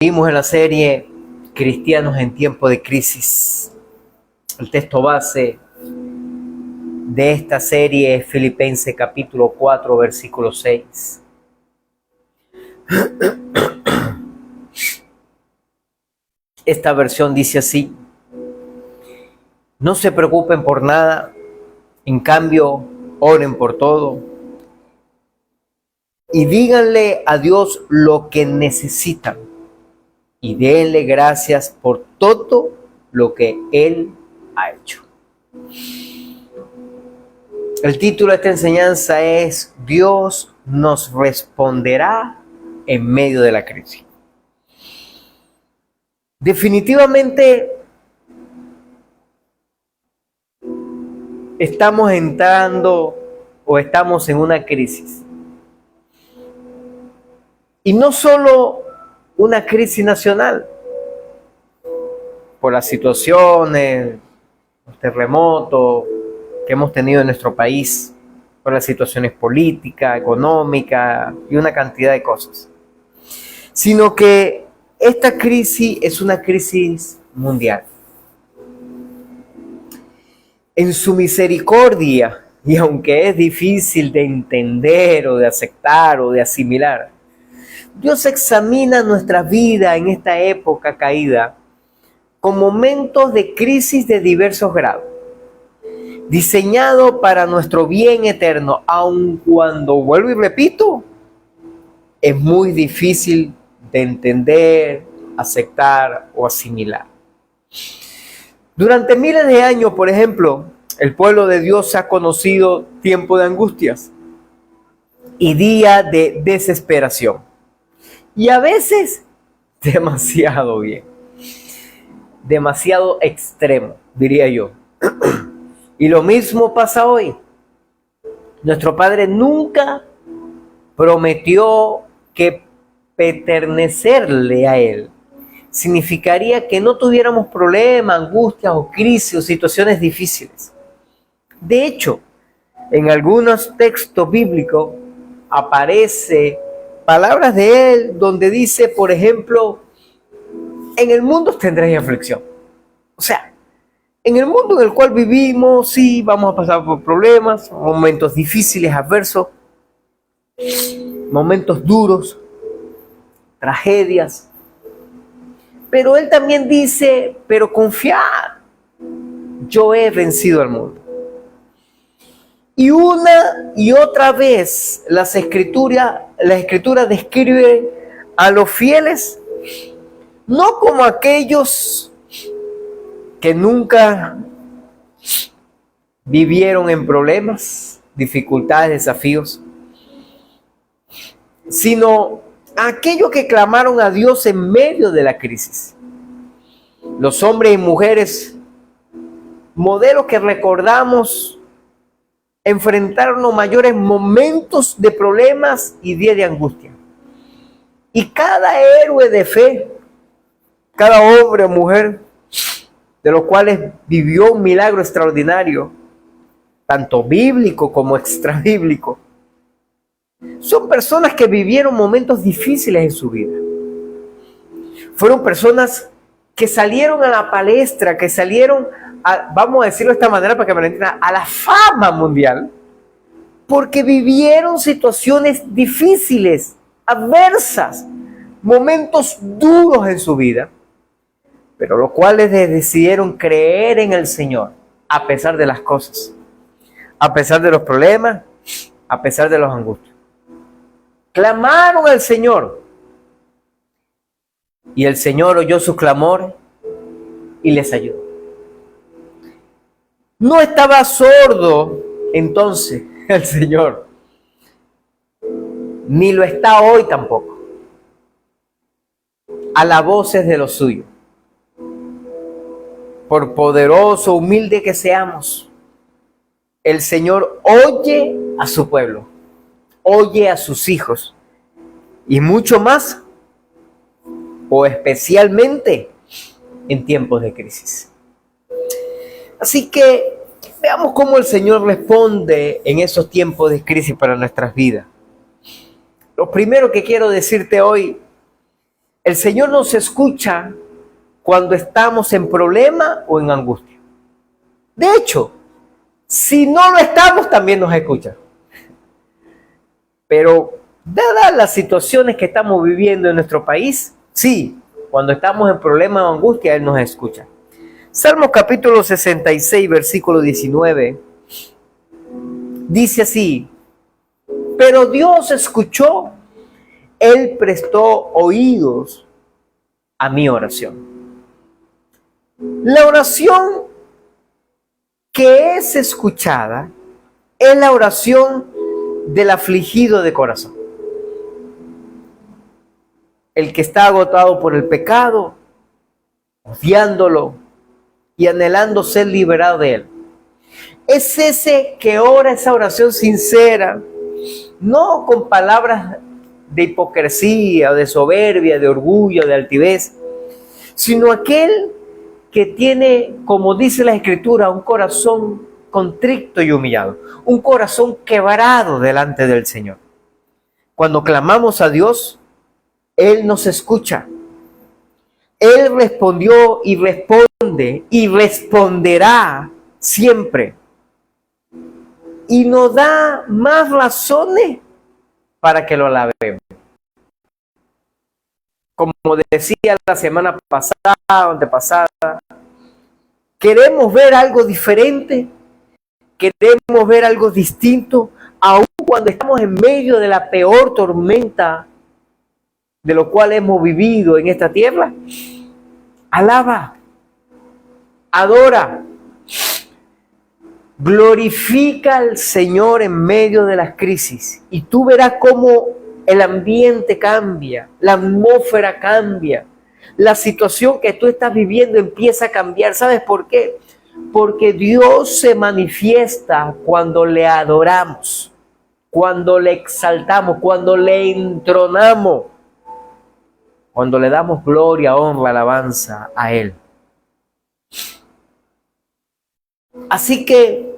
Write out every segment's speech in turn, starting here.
Seguimos en la serie Cristianos en tiempo de crisis. El texto base de esta serie es Filipenses capítulo 4, versículo 6. Esta versión dice así: no se preocupen por nada, en cambio oren por todo y díganle a Dios lo que necesitan y denle gracias por todo lo que Él ha hecho. El título de esta enseñanza es Dios nos responderá en medio de la crisis. Definitivamente estamos entrando o estamos en una crisis. Y no solo una crisis nacional, por las situaciones, los terremotos que hemos tenido en nuestro país, por las situaciones políticas, económicas y una cantidad de cosas, sino que esta crisis es una crisis mundial. En su misericordia, y aunque es difícil de entender o de aceptar o de asimilar, Dios examina nuestra vida en esta época caída con momentos de crisis de diversos grados, diseñado para nuestro bien eterno, aun cuando, vuelvo y repito, es muy difícil de entender, aceptar o asimilar. Durante miles de años, por ejemplo, el pueblo de Dios ha conocido tiempos de angustias y días de desesperación. Y a veces demasiado bien, demasiado extremo, diría yo. Y lo mismo pasa hoy. Nuestro Padre nunca prometió que pertenecerle a Él significaría que no tuviéramos problemas, angustias o crisis o situaciones difíciles. De hecho, en algunos textos bíblicos aparece palabras de Él donde dice, por ejemplo, en el mundo tendréis aflicción. O sea, en el mundo en el cual vivimos, sí, vamos a pasar por problemas, momentos difíciles, adversos, momentos duros, tragedias. Pero Él también dice, pero confiad, yo he vencido al mundo. Y una y otra vez la escritura describe a los fieles no como aquellos que nunca vivieron en problemas, dificultades, desafíos, sino aquellos que clamaron a Dios en medio de la crisis. Los hombres y mujeres, modelos que recordamos, enfrentaron los mayores momentos de problemas y días de angustia. Y cada héroe de fe, cada hombre o mujer, de los cuales vivió un milagro extraordinario, tanto bíblico como extrabíblico, son personas que vivieron momentos difíciles en su vida. Fueron personas que salieron a la palestra, que salieron, vamos a decirlo de esta manera para que me entiendan, a la fama mundial, porque vivieron situaciones difíciles, adversas, momentos duros en su vida, pero los cuales decidieron creer en el Señor a pesar de las cosas, a pesar de los problemas, a pesar de los angustias. Clamaron al Señor y el Señor oyó su clamor y les ayudó. No estaba sordo entonces el Señor, ni lo está hoy tampoco, a las voces de los suyos. Por poderoso, humilde que seamos, el Señor oye a su pueblo, oye a sus hijos, y mucho más, o especialmente en tiempos de crisis. Así que veamos cómo el Señor responde en esos tiempos de crisis para nuestras vidas. Lo primero que quiero decirte hoy El Señor nos escucha cuando estamos en problema o en angustia. De hecho, si no lo estamos, también nos escucha. Pero dadas las situaciones que estamos viviendo en nuestro país, sí, cuando estamos en problema o angustia, Él nos escucha. Salmo capítulo 66, versículo 19, dice así: pero Dios escuchó, Él prestó oídos a mi oración. La oración que es escuchada es la oración del afligido de corazón. El que está agotado por el pecado, odiándolo y anhelando ser liberado de él. Es ese que ora esa oración sincera, no con palabras de hipocresía, de soberbia, de orgullo, de altivez, sino aquel que tiene, como dice la Escritura, un corazón contrito y humillado, un corazón quebrado delante del Señor. Cuando clamamos a Dios, Él nos escucha. Él respondió y responde y responderá siempre. Y nos da más razones para que lo alabemos. Como decía la semana pasada o antepasada, queremos ver algo diferente, queremos ver algo distinto, aun cuando estamos en medio de la peor tormenta de lo cual hemos vivido en esta tierra. Alaba, adora, glorifica al Señor en medio de las crisis y tú verás cómo el ambiente cambia, la atmósfera cambia, la situación que tú estás viviendo empieza a cambiar. ¿Sabes por qué? Porque Dios se manifiesta cuando le adoramos, cuando le exaltamos, cuando le entronamos, cuando le damos gloria, honra, alabanza a Él. Así que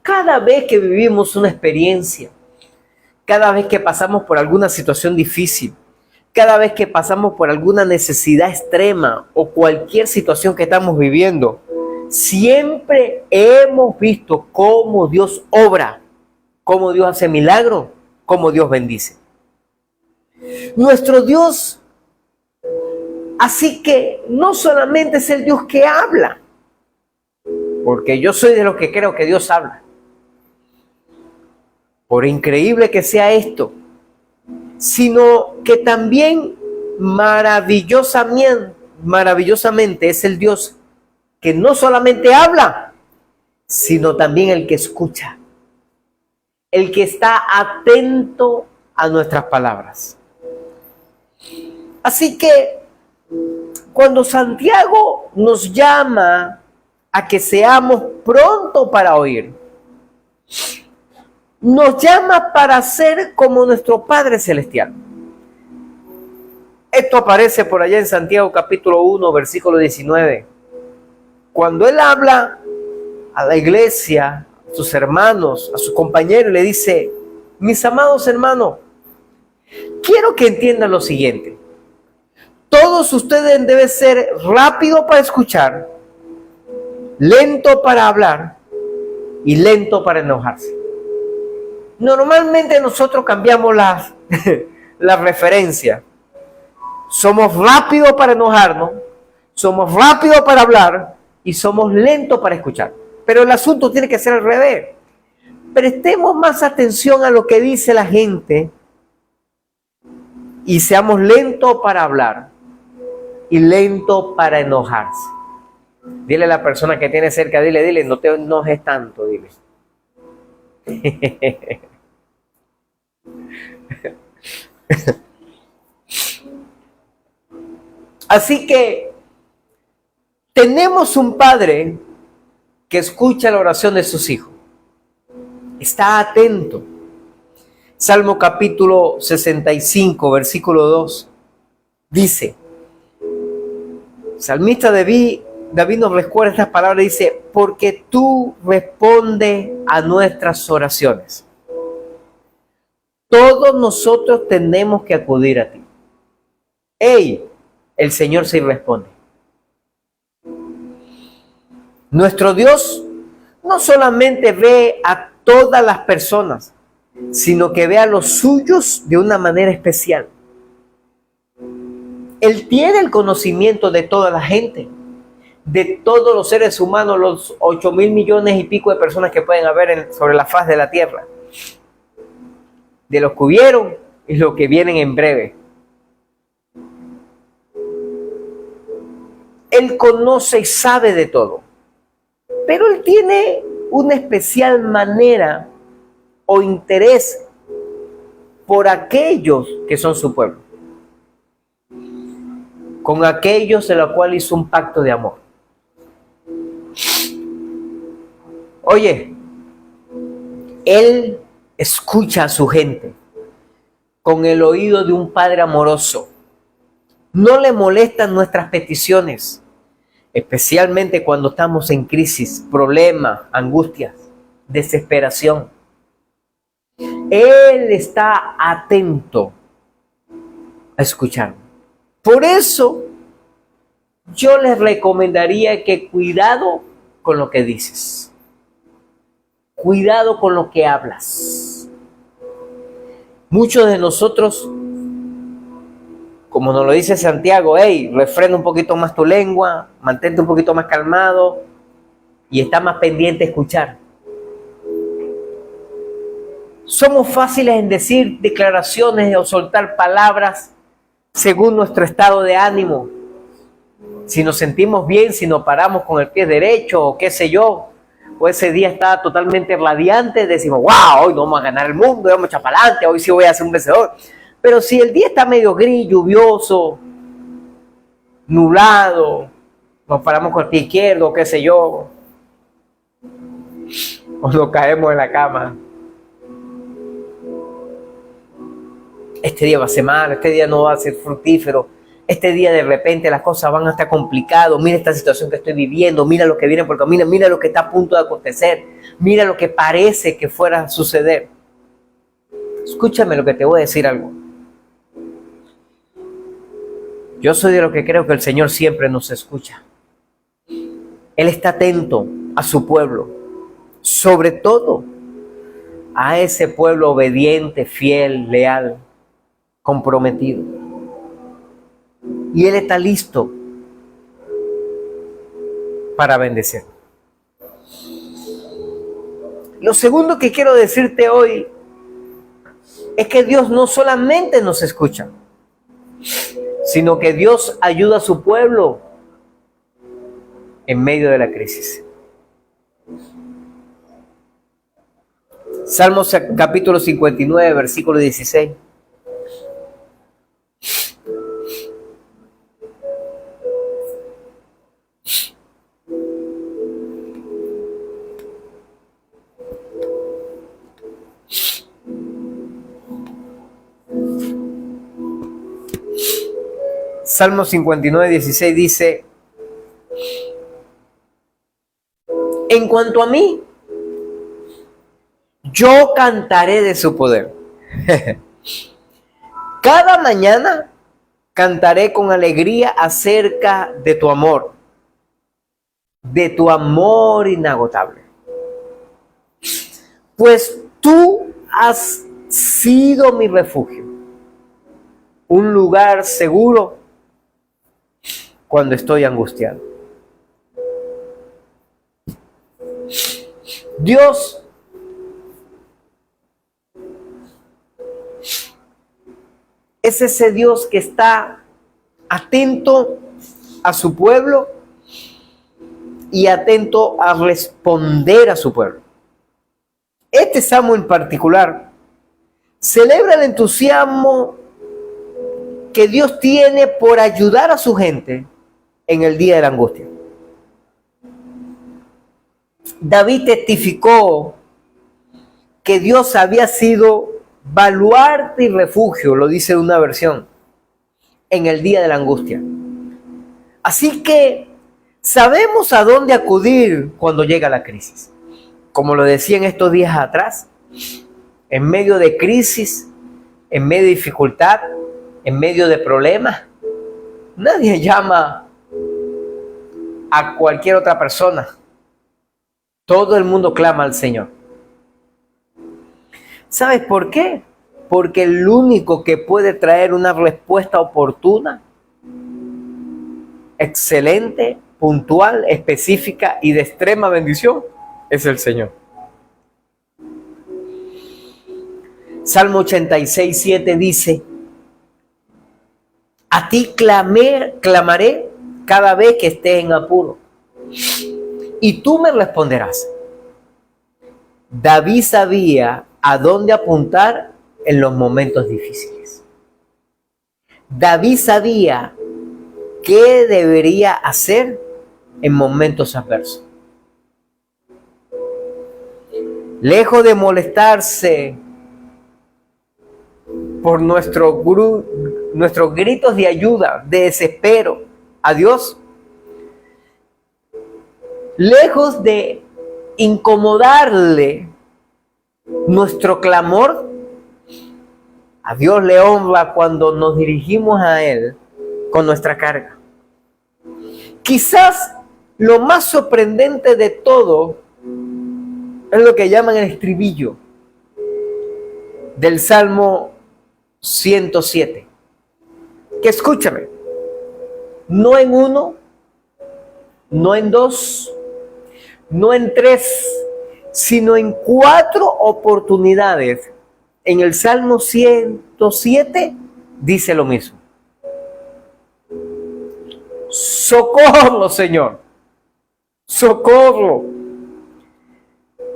cada vez que vivimos una experiencia, cada vez que pasamos por alguna situación difícil, cada vez que pasamos por alguna necesidad extrema o cualquier situación que estamos viviendo, siempre hemos visto cómo Dios obra, cómo Dios hace milagros, cómo Dios bendice. Nuestro Dios, así que no solamente es el Dios que habla, porque yo soy de los que creo que Dios habla. Por increíble que sea esto, sino que también maravillosamente es el Dios que no solamente habla, sino también el que escucha, el que está atento a nuestras palabras. Así que cuando Santiago nos llama a que seamos pronto para oír, nos llama para ser como nuestro Padre Celestial. Esto aparece por allá en Santiago capítulo 1, versículo 19. Cuando Él habla a la iglesia, a sus hermanos, a sus compañeros, le dice: mis amados hermanos, quiero que entiendan lo siguiente. Todos ustedes deben ser rápidos para escuchar, lento para hablar y lento para enojarse. Normalmente nosotros cambiamos la referencia. Somos rápidos para enojarnos, somos rápidos para hablar y somos lentos para escuchar. Pero el asunto tiene que ser al revés. Prestemos más atención a lo que dice la gente y seamos lentos para hablar y lentos para enojarse. Dile a la persona que tiene cerca, dile, no te enojes tanto, dile. Así que tenemos un Padre que escucha la oración de sus hijos. Está atento. Salmo capítulo 65, versículo 2, dice, salmista David nos recuerda estas palabras, dice: porque tú respondes a nuestras oraciones. Todos nosotros tenemos que acudir a ti. ¡Ey! El Señor sí responde. Nuestro Dios no solamente ve a todas las personas, sino que ve a los suyos de una manera especial. Él tiene el conocimiento de toda la gente, de todos los seres humanos, los 8.000 millones y pico de personas que pueden haber sobre la faz de la tierra, de los que hubieron y los que vienen en breve. Él conoce y sabe de todo, pero Él tiene una especial manera o interés por aquellos que son su pueblo, con aquellos de los cuales hizo un pacto de amor. Oye, Él escucha a su gente con el oído de un padre amoroso. No le molestan nuestras peticiones, especialmente cuando estamos en crisis, problemas, angustias, desesperación. Él está atento a escuchar. Por eso, yo les recomendaría que cuidado con lo que dices. Cuidado con lo que hablas. Muchos de nosotros, como nos lo dice Santiago, hey, refrena un poquito más tu lengua, mantente un poquito más calmado y está más pendiente a escuchar. Somos fáciles en decir declaraciones o soltar palabras según nuestro estado de ánimo. Si nos sentimos bien, si nos paramos con el pie derecho o qué sé yo, o ese día está totalmente radiante, decimos, wow, hoy no vamos a ganar el mundo, vamos a echar para adelante, hoy sí voy a ser un vencedor. Pero si el día está medio gris, lluvioso, nublado, nos paramos con el pie izquierdo, qué sé yo, o nos caemos en la cama. Este día va a ser malo, este día no va a ser fructífero, este día de repente las cosas van a estar complicadas, mira esta situación que estoy viviendo, mira lo que viene por camino, mira lo que está a punto de acontecer, mira lo que parece que fuera a suceder. Escúchame lo que te voy a decir algo. Yo soy de los que creo que el Señor siempre nos escucha. Él está atento a su pueblo, sobre todo a ese pueblo obediente, fiel, leal, comprometido. Y Él está listo para bendecir. Lo segundo que quiero decirte hoy es que Dios no solamente nos escucha, sino que Dios ayuda a su pueblo en medio de la crisis. Salmos capítulo 59, versículo 16. Salmo 59, 16 dice, en cuanto a mí, yo cantaré de su poder. Cada mañana cantaré con alegría acerca de tu amor inagotable. Pues tú has sido mi refugio, un lugar seguro cuando estoy angustiado. Dios es ese Dios que está atento a su pueblo y atento a responder a su pueblo. Este salmo en particular celebra el entusiasmo que Dios tiene por ayudar a su gente en el día de la angustia. David testificó que Dios había sido baluarte y refugio, lo dice una versión, en el día de la angustia. Así que sabemos a dónde acudir cuando llega la crisis. Como lo decía en estos días atrás, en medio de crisis, en medio de dificultad, en medio de problemas, Nadie llama a cualquier otra persona. Todo el mundo clama al Señor. ¿Sabes por qué? Porque el único que puede traer una respuesta oportuna, excelente, puntual, específica y de extrema bendición es el Señor. Salmo 86, 7 dice: a ti clamaré cada vez que esté en apuro, y tú me responderás. David sabía a dónde apuntar en los momentos difíciles. David sabía qué debería hacer en momentos adversos. Lejos de molestarse por nuestros gritos de ayuda, de desespero a Dios, lejos de incomodarle nuestro clamor, a Dios le honra cuando nos dirigimos a Él con nuestra carga. Quizás lo más sorprendente de todo es lo que llaman el estribillo del Salmo 107. Que escúchame, no en uno, no en dos, no en tres, sino en 4 oportunidades. En el Salmo 107 dice lo mismo. Socorro, Señor, socorro.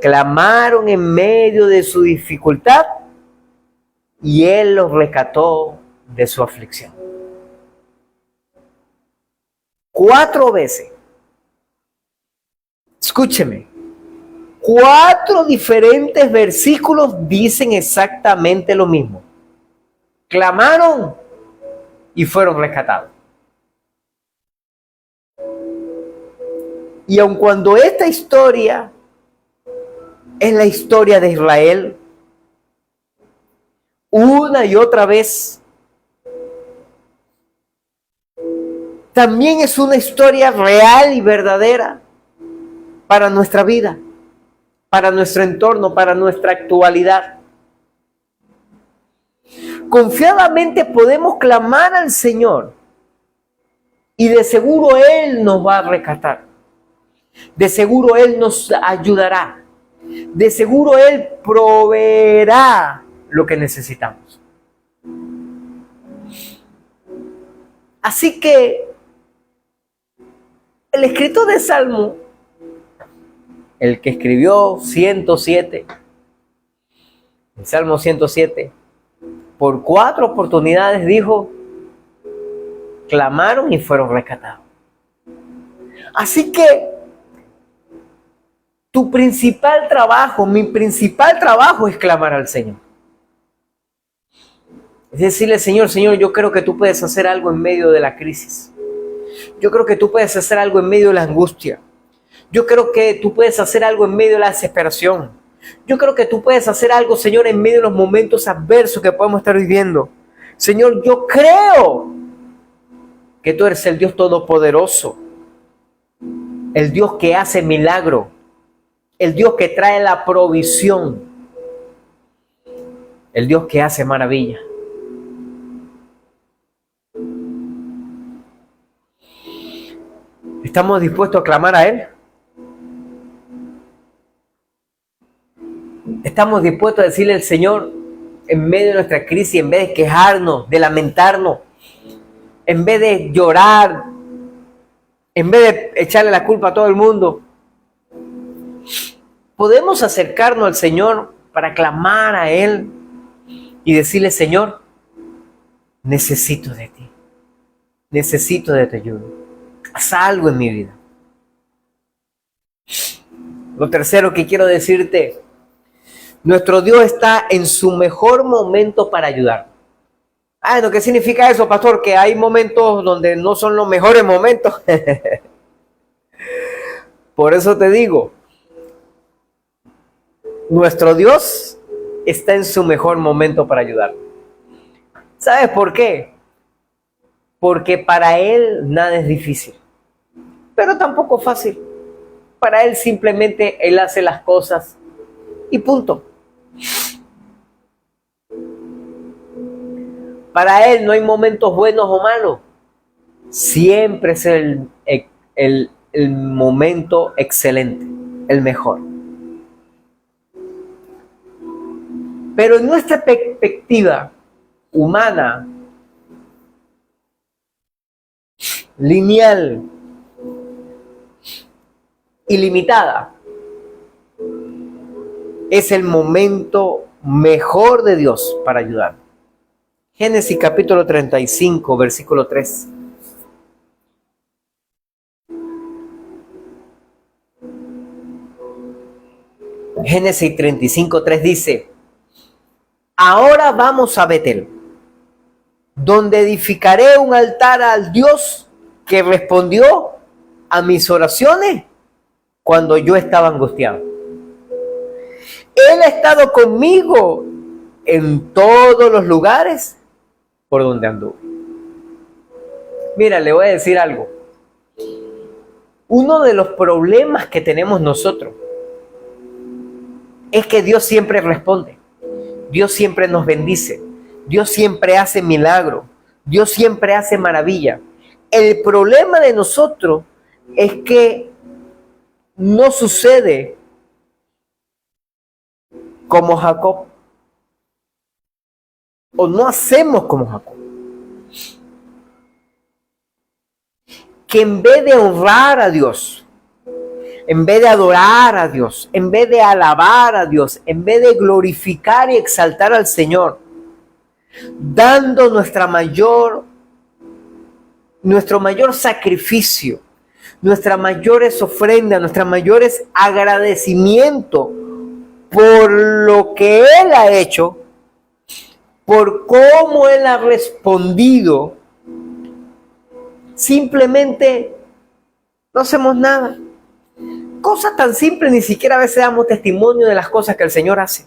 Clamaron en medio de su dificultad y Él los rescató de su aflicción. 4 veces. Escúcheme. 4 diferentes versículos dicen exactamente lo mismo. Clamaron y fueron rescatados. Y aun cuando esta historia es la historia de Israel, una y otra vez, también es una historia real y verdadera para nuestra vida, para nuestro entorno, para nuestra actualidad. Confiadamente podemos clamar al Señor y de seguro Él nos va a rescatar. De seguro Él nos ayudará. De seguro Él proveerá lo que necesitamos. Así que el escritor de Salmo, el que escribió 107, el Salmo 107, por 4 oportunidades dijo: clamaron y fueron rescatados. Así que tu principal trabajo, mi principal trabajo es clamar al Señor. Es decirle: Señor, yo creo que tú puedes hacer algo en medio de la crisis. Yo creo que tú puedes hacer algo en medio de la angustia. Yo creo que tú puedes hacer algo en medio de la desesperación. Yo creo que tú puedes hacer algo, Señor, en medio de los momentos adversos que podemos estar viviendo. Señor, yo creo que tú eres el Dios todopoderoso, el Dios que hace milagro, el Dios que trae la provisión, el Dios que hace maravilla. ¿Estamos dispuestos a clamar a Él? ¿Estamos dispuestos a decirle al Señor en medio de nuestra crisis, en vez de quejarnos, de lamentarnos, en vez de llorar, en vez de echarle la culpa a todo el mundo? Podemos acercarnos al Señor para clamar a Él y decirle: Señor, necesito de ti, necesito de tu ayuda, haz algo en mi vida. Lo tercero que quiero decirte: nuestro Dios está en su mejor momento para ayudar. ¿Qué significa eso, pastor? Que hay momentos donde no son los mejores momentos. Por eso te digo, nuestro Dios está en su mejor momento para ayudar. ¿Sabes por qué? porque para Él nada es difícil, pero tampoco fácil. Para Él simplemente Él hace las cosas y punto. Para Él no hay momentos buenos o malos. Siempre es el momento excelente, el mejor. Pero en nuestra perspectiva humana, lineal, ilimitada, es el momento mejor de Dios para ayudar. Génesis capítulo 35, versículo 3. Génesis 35, 3 dice: ahora vamos a Betel, donde edificaré un altar al Dios que respondió a mis oraciones cuando yo estaba angustiado. Él ha estado conmigo en todos los lugares por donde anduve. Mira, le voy a decir algo. Uno de los problemas que tenemos nosotros es que Dios siempre responde. Dios siempre nos bendice. Dios siempre hace milagro. Dios siempre hace maravilla. El problema de nosotros es que no sucede como Jacob. O no hacemos como Jacob. Que en vez de honrar a Dios, en vez de adorar a Dios, en vez de alabar a Dios, en vez de glorificar y exaltar al Señor, dando nuestro mayor sacrificio, nuestras mayores ofrendas, nuestros mayores agradecimientos por lo que Él ha hecho, por cómo Él ha respondido, simplemente no hacemos nada. Cosas tan simples, ni siquiera a veces damos testimonio de las cosas que el Señor hace.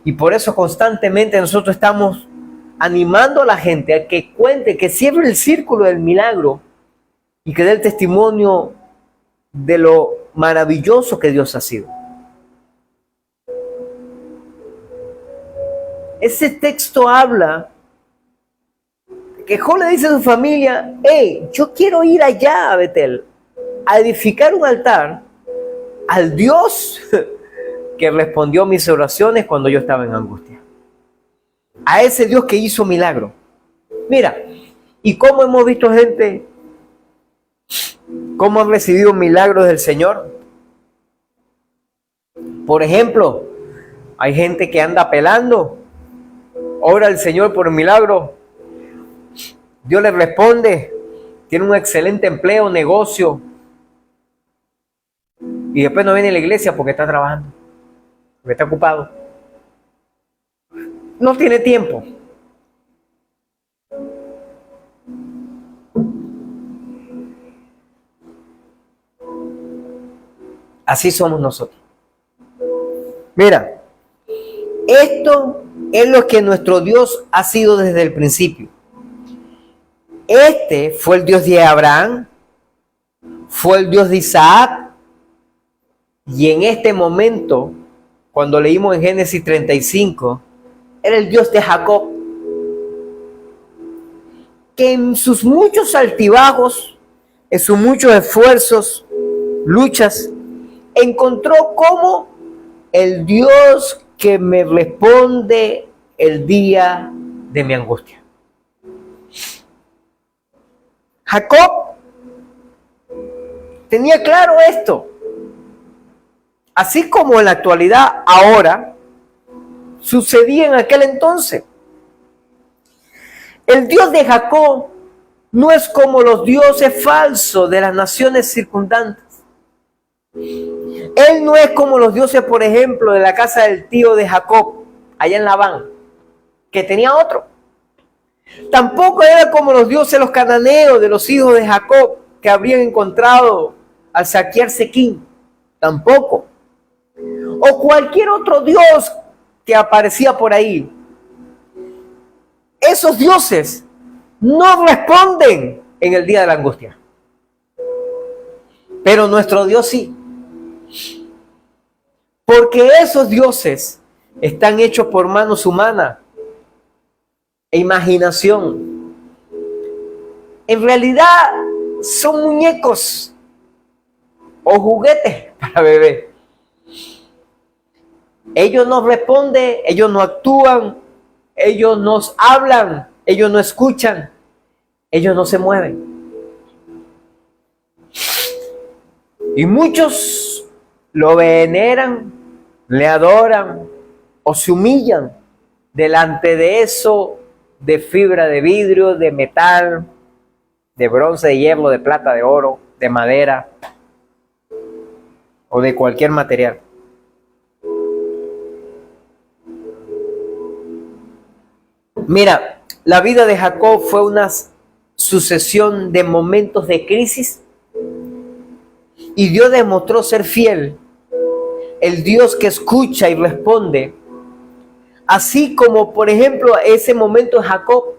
Y por eso constantemente nosotros estamos animando a la gente a que cuente, que cierre el círculo del milagro y que dé el testimonio de lo maravilloso que Dios ha sido. Ese texto habla que Job le dice a su familia: hey, yo quiero ir allá a Betel a edificar un altar al Dios que respondió mis oraciones cuando yo estaba en angustia. A ese Dios que hizo milagro. Mira, ¿y cómo hemos visto gente? ¿Cómo han recibido milagros del Señor? Por ejemplo, hay gente que anda apelando, ora al Señor por un milagro, Dios le responde, tiene un excelente empleo, negocio, y después no viene a la iglesia porque está trabajando, porque está ocupado. No tiene tiempo. Así somos nosotros. Mira, esto es lo que nuestro Dios ha sido desde el principio. Este fue el Dios de Abraham, fue el Dios de Isaac, y en este momento, cuando leímos en Génesis 35, era el Dios de Jacob, que en sus muchos altibajos, en sus muchos esfuerzos, luchas, encontró como el Dios que me responde el día de mi angustia. Jacob tenía claro esto. Así como en la actualidad, ahora, sucedía en aquel entonces. El Dios de Jacob no es como los dioses falsos de las naciones circundantes. Él no es como los dioses, por ejemplo, de la casa del tío de Jacob, allá en Labán, que tenía otro. Tampoco era como los dioses los cananeos de los hijos de Jacob, que habrían encontrado al saquear Siquem. Tampoco. O cualquier otro dios que aparecía por ahí. Esos dioses no responden en el día de la angustia. Pero nuestro Dios sí. Porque esos dioses están hechos por manos humanas e imaginación. En realidad son muñecos o juguetes para bebé. Ellos no responden, ellos no actúan, ellos no hablan, ellos no escuchan, ellos no se mueven. Y muchos lo veneran, le adoran o se humillan delante de eso, de fibra de vidrio, de metal, de bronce, de hierro, de plata, de oro, de madera o de cualquier material. Mira, la vida de Jacob fue una sucesión de momentos de crisis y Dios demostró ser fiel, el Dios que escucha y responde. Así como, por ejemplo, ese momento de Jacob,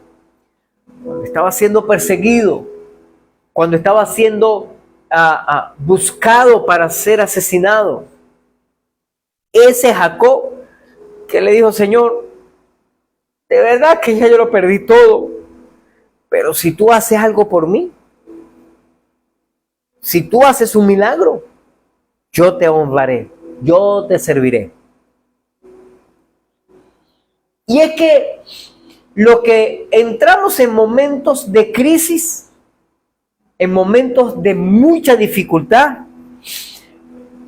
cuando estaba siendo perseguido, cuando estaba siendo buscado para ser asesinado. Ese Jacob que le dijo, Señor, de verdad que ya yo lo perdí todo, pero si tú haces algo por mí, si tú haces un milagro, yo te honraré, yo te serviré. Y es que lo que entramos en momentos de crisis, en momentos de mucha dificultad,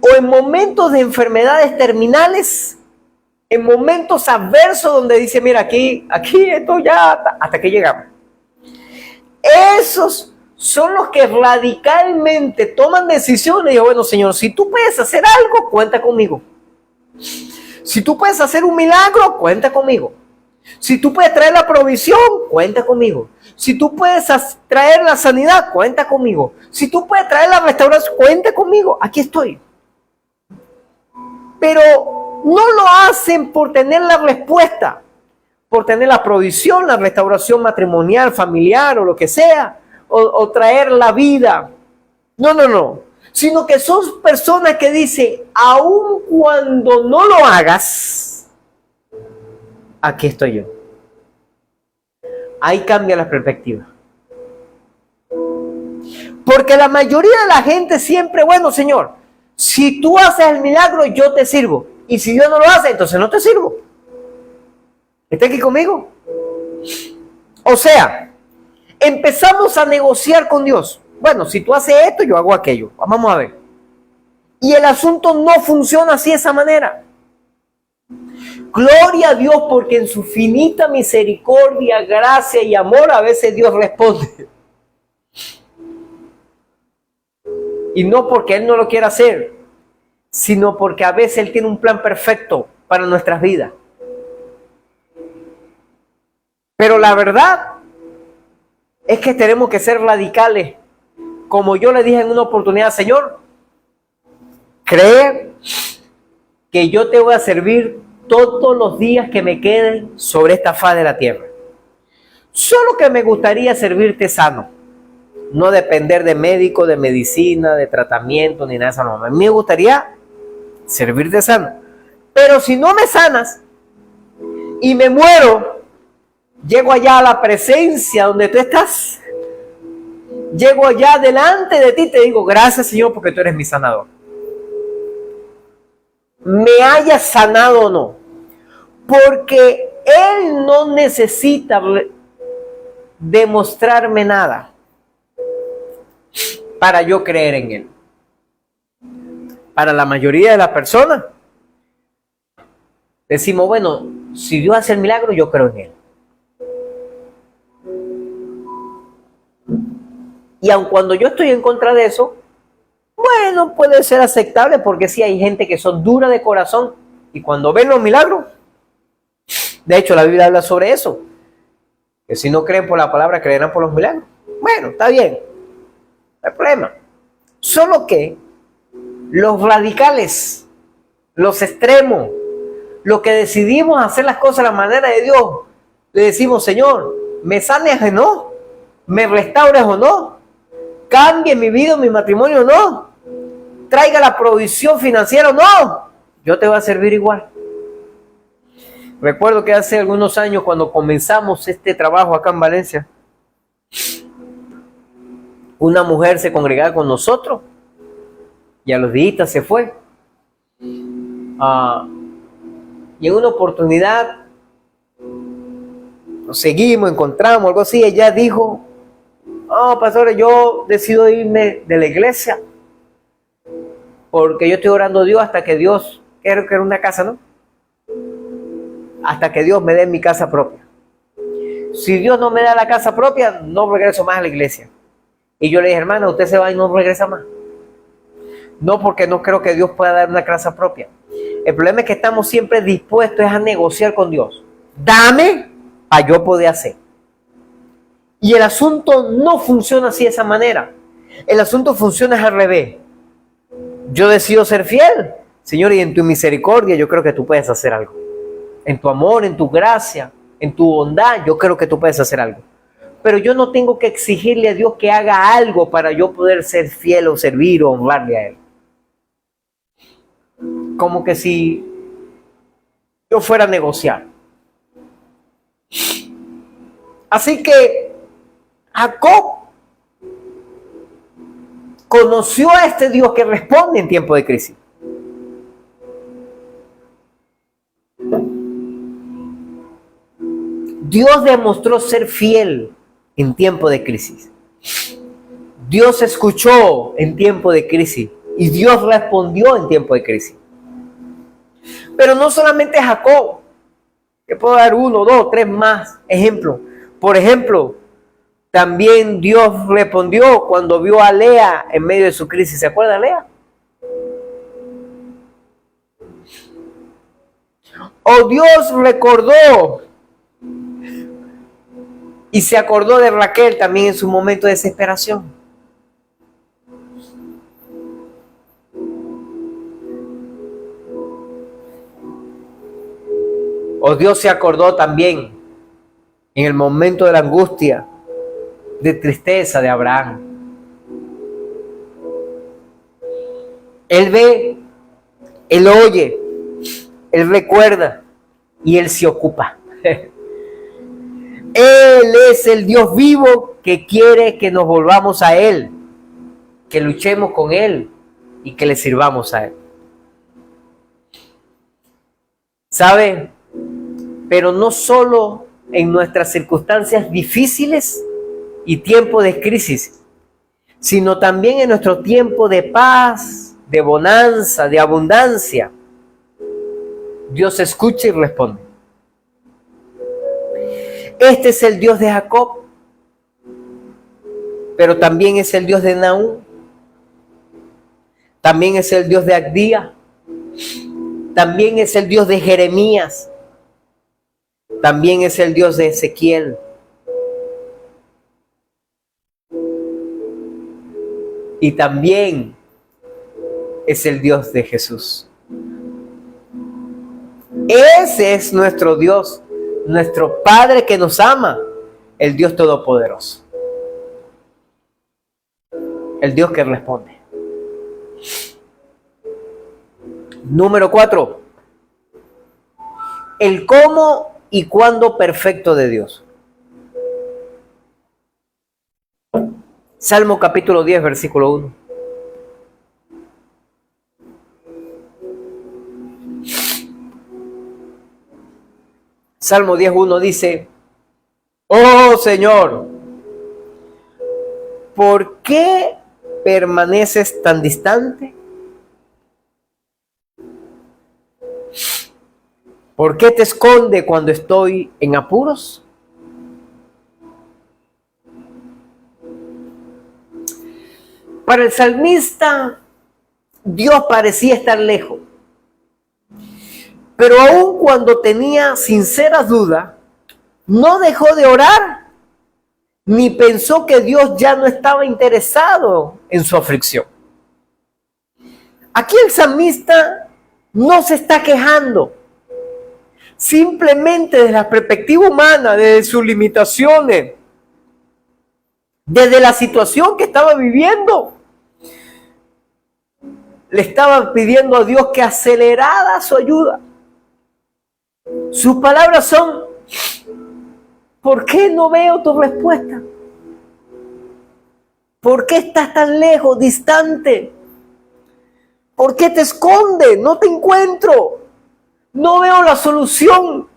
o en momentos de enfermedades terminales, en momentos adversos donde dice, mira, aquí esto ya hasta que llegamos. Esos son los que radicalmente toman decisiones y digo, bueno, Señor, si tú puedes hacer algo, cuenta conmigo. Si tú puedes hacer un milagro, cuenta conmigo. Si tú puedes traer la provisión, cuenta conmigo. Si tú puedes traer la sanidad, cuenta conmigo. Si tú puedes traer la restauración, cuenta conmigo. Aquí estoy. Pero no lo hacen por tener la respuesta, por tener la provisión, la restauración matrimonial, familiar o lo que sea, o traer la vida. No. Sino que son personas que dicen, aun cuando no lo hagas, aquí estoy yo. Ahí cambia la perspectiva. Porque la mayoría de la gente siempre, bueno, Señor, si tú haces el milagro, yo te sirvo. Y si Dios no lo hace, entonces no te sirvo. ¿Está aquí conmigo? O sea, empezamos a negociar con Dios. Bueno, si tú haces esto, yo hago aquello. Vamos a ver. Y el asunto no funciona así de esa manera. Gloria a Dios porque en su finita misericordia, gracia y amor a veces Dios responde. Y no porque Él no lo quiera hacer, sino porque a veces Él tiene un plan perfecto para nuestras vidas. Pero la verdad es que tenemos que ser radicales. Como yo le dije en una oportunidad, Señor, cree que yo te voy a servir todos los días que me queden sobre esta faz de la tierra. Solo que me gustaría servirte sano. No depender de médico, de medicina, de tratamiento, ni nada de eso. No. A mí me gustaría servirte sano. Pero si no me sanas y me muero, llego allá a la presencia donde tú estás. Llego allá delante de ti y te digo, gracias Señor porque tú eres mi sanador. Me hayas sanado o no. Porque Él no necesita demostrarme nada para yo creer en Él. Para la mayoría de las personas decimos, bueno, si Dios hace el milagro, yo creo en Él. Y aun cuando yo estoy en contra de eso, bueno, puede ser aceptable porque sí hay gente que son duras de corazón y cuando ven los milagros, de hecho la Biblia habla sobre eso, que si no creen por la palabra, creerán por los milagros. Bueno, está bien, no hay problema. Solo que los radicales, los extremos, los que decidimos hacer las cosas a la manera de Dios, le decimos, Señor, ¿me sanes o no? me restaures o no, cambie mi vida, mi matrimonio o no, traiga la provisión financiera o no, yo te voy a servir igual. Recuerdo que hace algunos años, cuando comenzamos este trabajo acá en Valencia, una mujer se congregaba con nosotros y a los días se fue. Y en una oportunidad nos seguimos, encontramos algo así. Ella dijo: pastor, yo decido irme de la iglesia porque yo estoy orando a Dios hasta que Dios, quiero que era una casa, ¿no? Hasta que Dios me dé mi casa propia. Si Dios no me da la casa propia, no regreso más a la iglesia. Y yo le dije: hermana, usted se va y no regresa más. No, porque no creo que Dios pueda dar una casa propia. El problema es que estamos siempre dispuestos a negociar con Dios. Dame para yo poder hacer. Y el asunto no funciona así de esa manera. El asunto funciona al revés. Yo decido ser fiel. Señor, y en tu misericordia yo creo que tú puedes hacer algo. En tu amor, en tu gracia, en tu bondad, yo creo que tú puedes hacer algo. Pero yo no tengo que exigirle a Dios que haga algo para yo poder ser fiel o servir o honrarle a Él. Como que si yo fuera a negociar. Así que Jacob conoció a este Dios que responde en tiempo de crisis. Dios demostró ser fiel en tiempo de crisis. Dios escuchó en tiempo de crisis y Dios respondió en tiempo de crisis. Pero no solamente Jacob, que puedo dar 1, 2, 3 más ejemplos. Por ejemplo, también Dios respondió cuando vio a Lea en medio de su crisis. ¿Se acuerda de Lea? O Dios recordó y se acordó de Raquel también en su momento de desesperación. O Dios se acordó también en el momento de la angustia, de tristeza de Abraham. Él ve, Él oye, Él recuerda y Él se ocupa. Él es el Dios vivo que quiere que nos volvamos a Él, que luchemos con Él y que le sirvamos a Él. ¿Sabe? Pero no solo en nuestras circunstancias difíciles y tiempo de crisis, sino también en nuestro tiempo de paz, de bonanza, de abundancia. Dios escucha y responde. Este es el Dios de Jacob, pero también es el Dios de Nahum, también es el Dios de Abdías, también es el Dios de Jeremías, también es el Dios de Ezequiel. Y también es el Dios de Jesús. Ese es nuestro Dios, nuestro Padre que nos ama, el Dios Todopoderoso. El Dios que responde. Número 4. El cómo y cuándo perfecto de Dios. Salmo capítulo 10, versículo 1. Salmo 10:1 dice: oh Señor, ¿por qué permaneces tan distante? ¿Por qué te esconde cuando estoy en apuros? Para el salmista, Dios parecía estar lejos. Pero aun cuando tenía sinceras dudas, no dejó de orar, ni pensó que Dios ya no estaba interesado en su aflicción. Aquí el salmista no se está quejando. Simplemente desde la perspectiva humana, desde sus limitaciones, desde la situación que estaba viviendo. Le estaba pidiendo a Dios que acelerara su ayuda. Sus palabras son: ¿por qué no veo tu respuesta? ¿Por qué estás tan lejos, distante? ¿Por qué te escondes? No te encuentro. No veo la solución.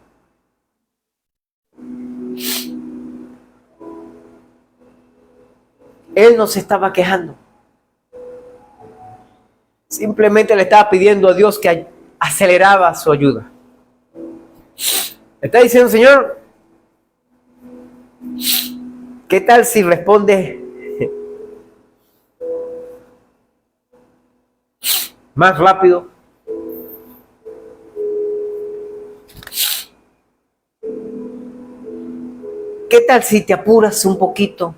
Él no se estaba quejando. Simplemente le estaba pidiendo a Dios que aceleraba su ayuda. Le está diciendo: Señor, ¿qué tal si responde más rápido? ¿Qué tal si te apuras un poquito?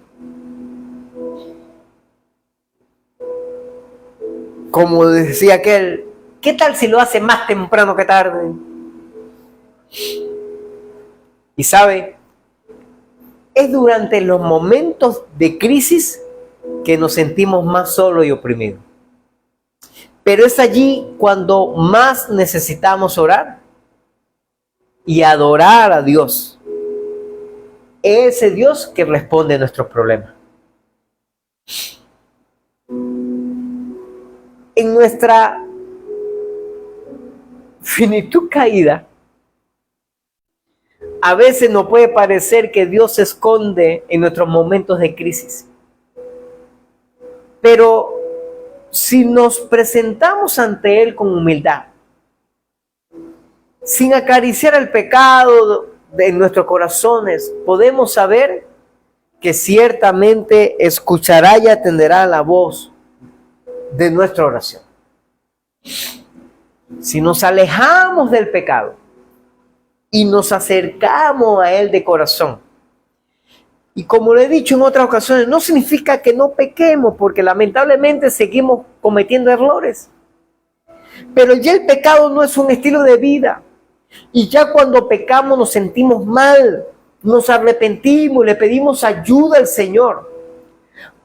Como decía aquel, ¿qué tal si lo hace más temprano que tarde? Y sabe, es durante los momentos de crisis que nos sentimos más solos y oprimidos. Pero es allí cuando más necesitamos orar y adorar a Dios. Ese Dios que responde a nuestros problemas. En nuestra finitud caída, a veces nos puede parecer que Dios se esconde en nuestros momentos de crisis. Pero si nos presentamos ante Él con humildad, sin acariciar el pecado de nuestros corazones, podemos saber que ciertamente escuchará y atenderá la voz de nuestra oración. Si nos alejamos del pecado y nos acercamos a Él de corazón, y como le he dicho en otras ocasiones, no significa que no pequemos, porque lamentablemente seguimos cometiendo errores. Pero ya el pecado no es un estilo de vida. Y ya cuando pecamos nos sentimos mal, nos arrepentimos y le pedimos ayuda al Señor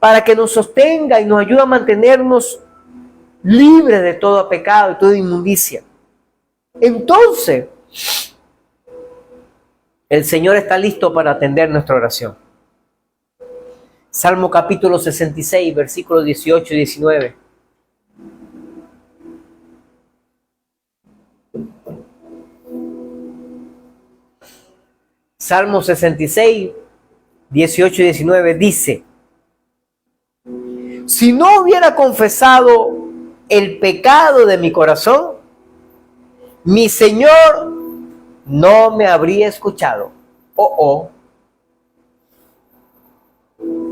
para que nos sostenga y nos ayude a mantenernos libres de todo pecado y toda inmundicia. Entonces, el Señor está listo para atender nuestra oración. Salmo capítulo 66, versículos 18 y 19. Salmo 66, 18 y 19 dice: si no hubiera confesado el pecado de mi corazón, mi Señor no me habría escuchado.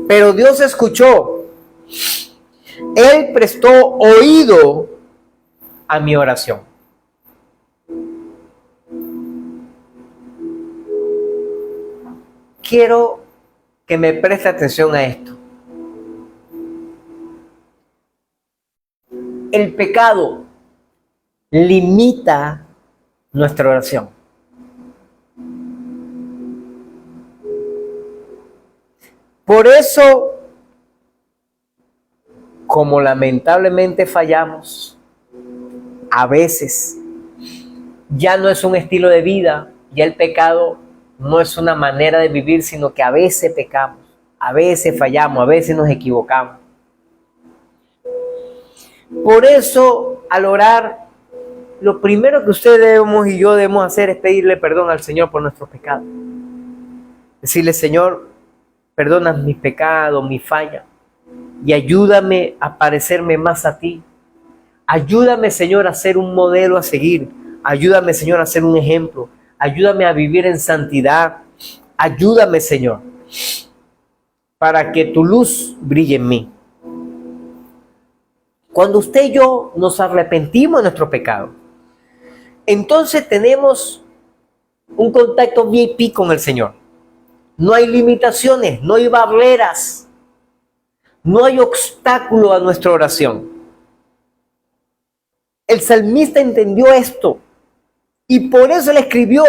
Pero Dios escuchó. Él prestó oído a mi oración. Quiero que me preste atención a esto. El pecado limita nuestra oración. Por eso, como lamentablemente fallamos, a veces ya no es un estilo de vida, ya el pecado no es una manera de vivir, sino que a veces pecamos, a veces fallamos, a veces nos equivocamos. Por eso, al orar, lo primero que usted debemos y yo debemos hacer es pedirle perdón al Señor por nuestros pecados. Decirle: Señor, perdona mis pecados, mi falla, y ayúdame a parecerme más a ti. Ayúdame, Señor, a ser un modelo a seguir. Ayúdame, Señor, a ser un ejemplo. Ayúdame a vivir en santidad. Ayúdame, Señor, para que tu luz brille en mí. Cuando usted y yo nos arrepentimos de nuestro pecado, entonces tenemos un contacto VIP con el Señor. No hay limitaciones, no hay barreras, no hay obstáculo a nuestra oración. El salmista entendió esto y por eso le escribió: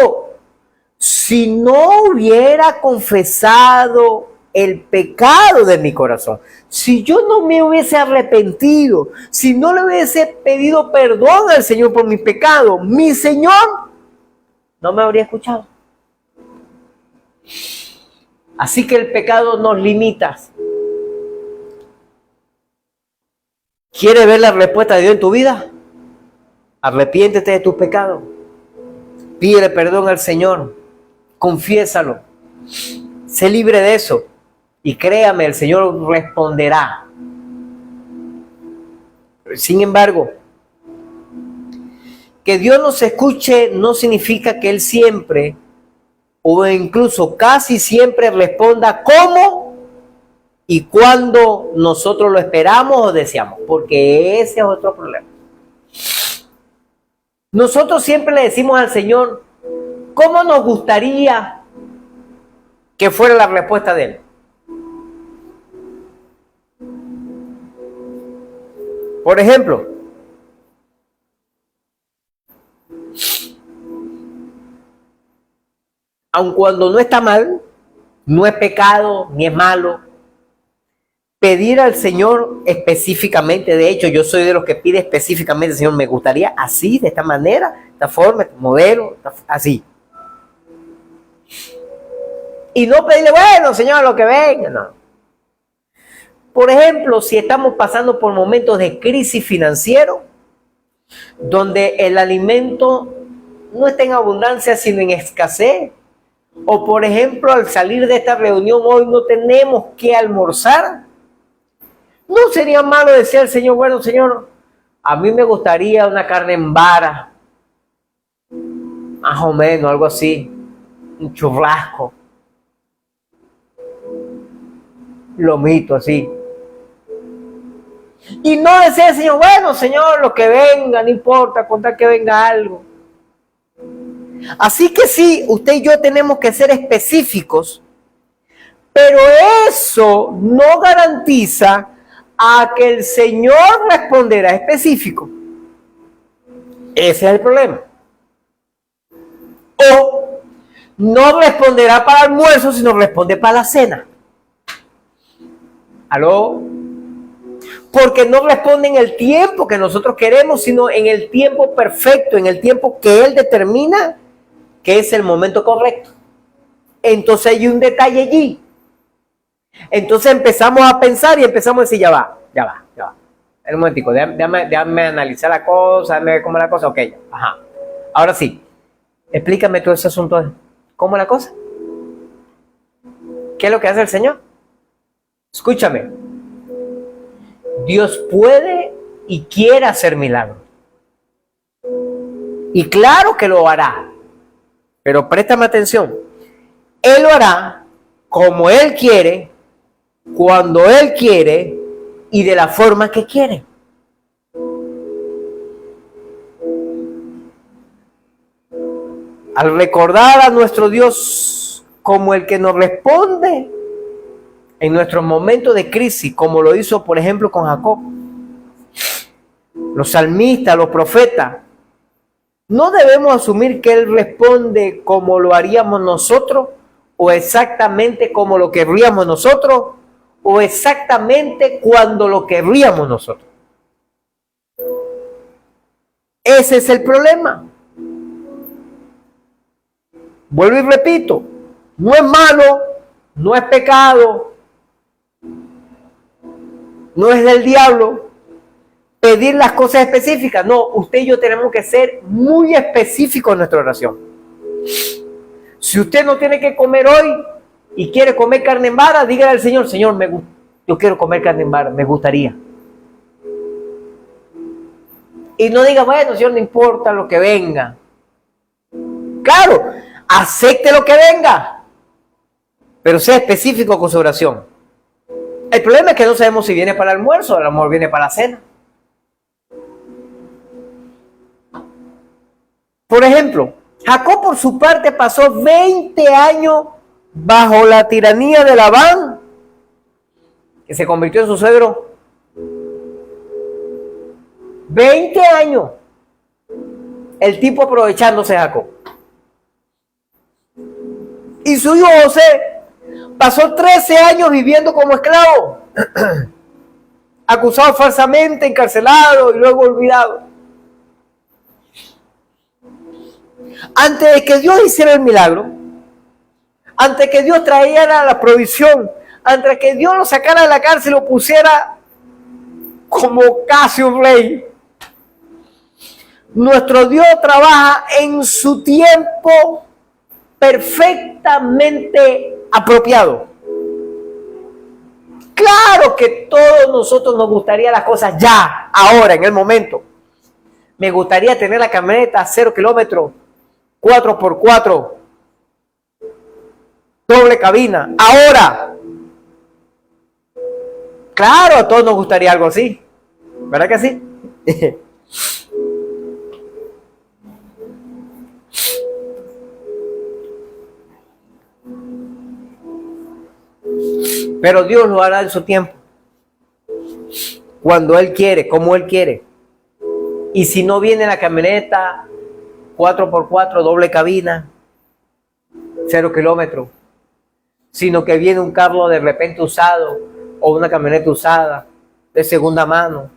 si no hubiera confesado el pecado de mi corazón. Si yo no me hubiese arrepentido, si no le hubiese pedido perdón al Señor por mi pecado, mi Señor no me habría escuchado. Así que el pecado nos limita. ¿Quieres ver la respuesta de Dios en tu vida? Arrepiéntete de tus pecados. Pídele perdón al Señor. Confiésalo. Sé libre de eso. Y créame, el Señor responderá. Sin embargo, que Dios nos escuche no significa que Él siempre, o incluso casi siempre, responda cómo y cuando nosotros lo esperamos o deseamos, porque ese es otro problema. Nosotros siempre le decimos al Señor cómo nos gustaría que fuera la respuesta de Él. Por ejemplo, aun cuando no está mal, no es pecado ni es malo, pedir al Señor específicamente. De hecho, yo soy de los que pide específicamente, Señor, me gustaría así, de esta manera, de esta forma, este modelo, así. Y no pedirle, bueno, Señor, lo que venga, no. Por ejemplo, si estamos pasando por momentos de crisis financiero, donde el alimento no está en abundancia, sino en escasez, o por ejemplo, al salir de esta reunión hoy no tenemos que almorzar, no sería malo decir al Señor, bueno, Señor, a mí me gustaría una carne en vara, más o menos, algo así, un churrasco, lomito así. Y no decir al Señor, bueno, Señor, lo que venga, no importa, contar que venga algo. Así que sí, usted y yo tenemos que ser específicos, pero eso no garantiza a que el Señor responderá específico. Ese es el problema. O no responderá para el almuerzo, sino responde para la cena. ¿Aló? Porque no responde en el tiempo que nosotros queremos, sino en el tiempo perfecto, en el tiempo que Él determina que es el momento correcto. Entonces hay un detalle allí. Entonces empezamos a pensar y empezamos a decir, ya va. Un momentico, déjame analizar la cosa, déjame ver cómo es la cosa. Ok, ajá. Ahora sí, explícame todo ese asunto. ¿Cómo es la cosa? ¿Qué es lo que hace el Señor? Escúchame. Dios puede y quiere hacer milagros. Y claro que lo hará. Pero préstame atención. Él lo hará como Él quiere, cuando Él quiere y de la forma que quiere. Al recordar a nuestro Dios como el que nos responde en nuestros momentos de crisis, como lo hizo, por ejemplo, con Jacob, los salmistas, los profetas, no debemos asumir que Él responde como lo haríamos nosotros, o exactamente como lo querríamos nosotros, o exactamente cuando lo querríamos nosotros. Ese es el problema. Vuelvo y repito, no es malo, no es pecado, no es del diablo pedir las cosas específicas. No, usted y yo tenemos que ser muy específicos en nuestra oración. Si usted no tiene que comer hoy y quiere comer carne en vara, dígale al Señor, Señor, yo quiero comer carne en vara, me gustaría. Y no diga, bueno, Señor, no importa lo que venga. Claro, acepte lo que venga, pero sea específico con su oración. El problema es que no sabemos si viene para el almuerzo o a lo mejor viene para la cena. Por ejemplo, Jacob por su parte pasó 20 años bajo la tiranía de Labán, que se convirtió en su suegro. 20 años. El tipo aprovechándose de Jacob. Y su hijo José Pasó 13 años viviendo como esclavo, acusado falsamente, encarcelado y luego olvidado. Antes de que Dios hiciera el milagro, antes de que Dios trajera la provisión, antes de que Dios lo sacara de la cárcel y lo pusiera como casi un rey, nuestro Dios trabaja en su tiempo perfectamente apropiado. Claro que todos nosotros nos gustaría las cosas ya, ahora, en el momento. Me gustaría tener la camioneta a 0 kilómetros, 4x4, doble cabina, ahora. Claro, a todos nos gustaría algo así, ¿verdad que sí? Pero Dios lo hará en su tiempo, cuando Él quiere, como Él quiere. Y si no viene la camioneta 4x4, doble cabina, 0 kilómetros, sino que viene un carro de repente usado, o una camioneta usada, de segunda mano,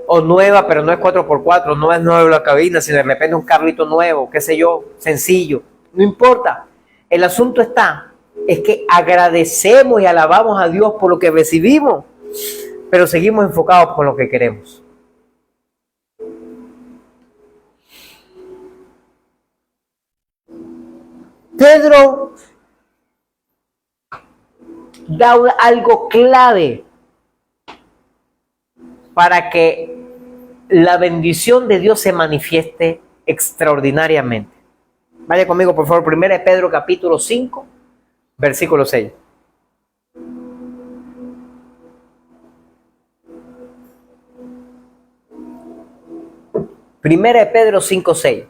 o nueva, pero no es 4x4, no es nueva la cabina, sino de repente un carrito nuevo, qué sé yo, sencillo, no importa. El asunto es que agradecemos y alabamos a Dios por lo que recibimos, pero seguimos enfocados por lo que queremos. Pedro da algo clave para que la bendición de Dios se manifieste extraordinariamente. Vaya conmigo, por favor, 1 Pedro capítulo 5, versículo 6. 1 Pedro 5, 6.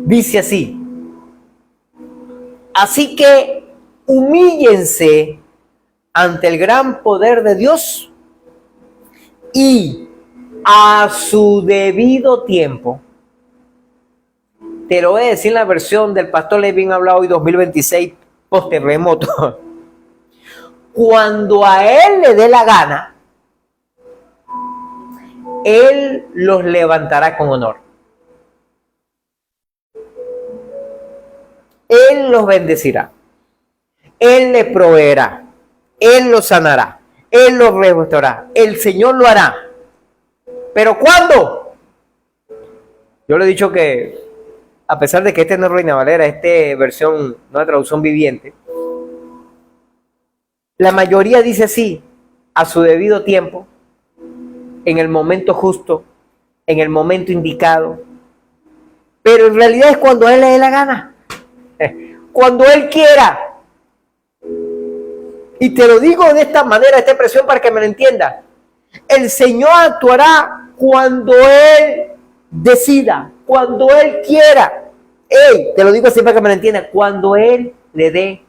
Dice así: así que humíllense ante el gran poder de Dios y a su debido tiempo. Te lo voy a decir en la versión del pastor Levin hablado hoy 2026 post terremoto. Cuando a Él le dé la gana, Él los levantará con honor. Él los bendecirá. Él les proveerá. Él los sanará. Él los restaurará. El Señor lo hará. ¿Pero cuándo? Yo le he dicho que, a pesar de que este no es Reina Valera, versión, no es traducción viviente, la mayoría dice así: a su debido tiempo, en el momento justo, en el momento indicado. Pero en realidad es cuando a Él le dé la gana, cuando Él quiera. Y te lo digo de esta manera, esta expresión, para que me lo entiendas. El Señor actuará cuando Él decida, cuando Él quiera. Te lo digo así para que me lo entiendas, cuando Él le dé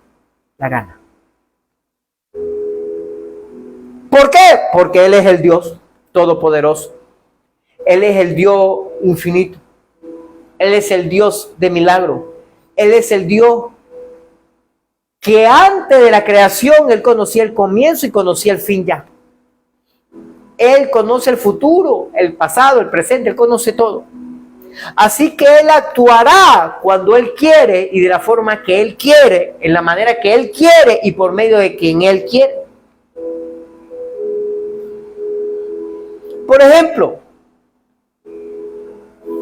la gana. ¿Por qué? Porque Él es el Dios todopoderoso. Él es el Dios infinito. Él es el Dios de milagro. Él es el Dios que antes de la creación Él conocía el comienzo y conocía el fin ya. Él conoce el futuro, el pasado, el presente, Él conoce todo. Así que Él actuará cuando Él quiere y de la forma que Él quiere, en la manera que Él quiere y por medio de quien Él quiere. Por ejemplo,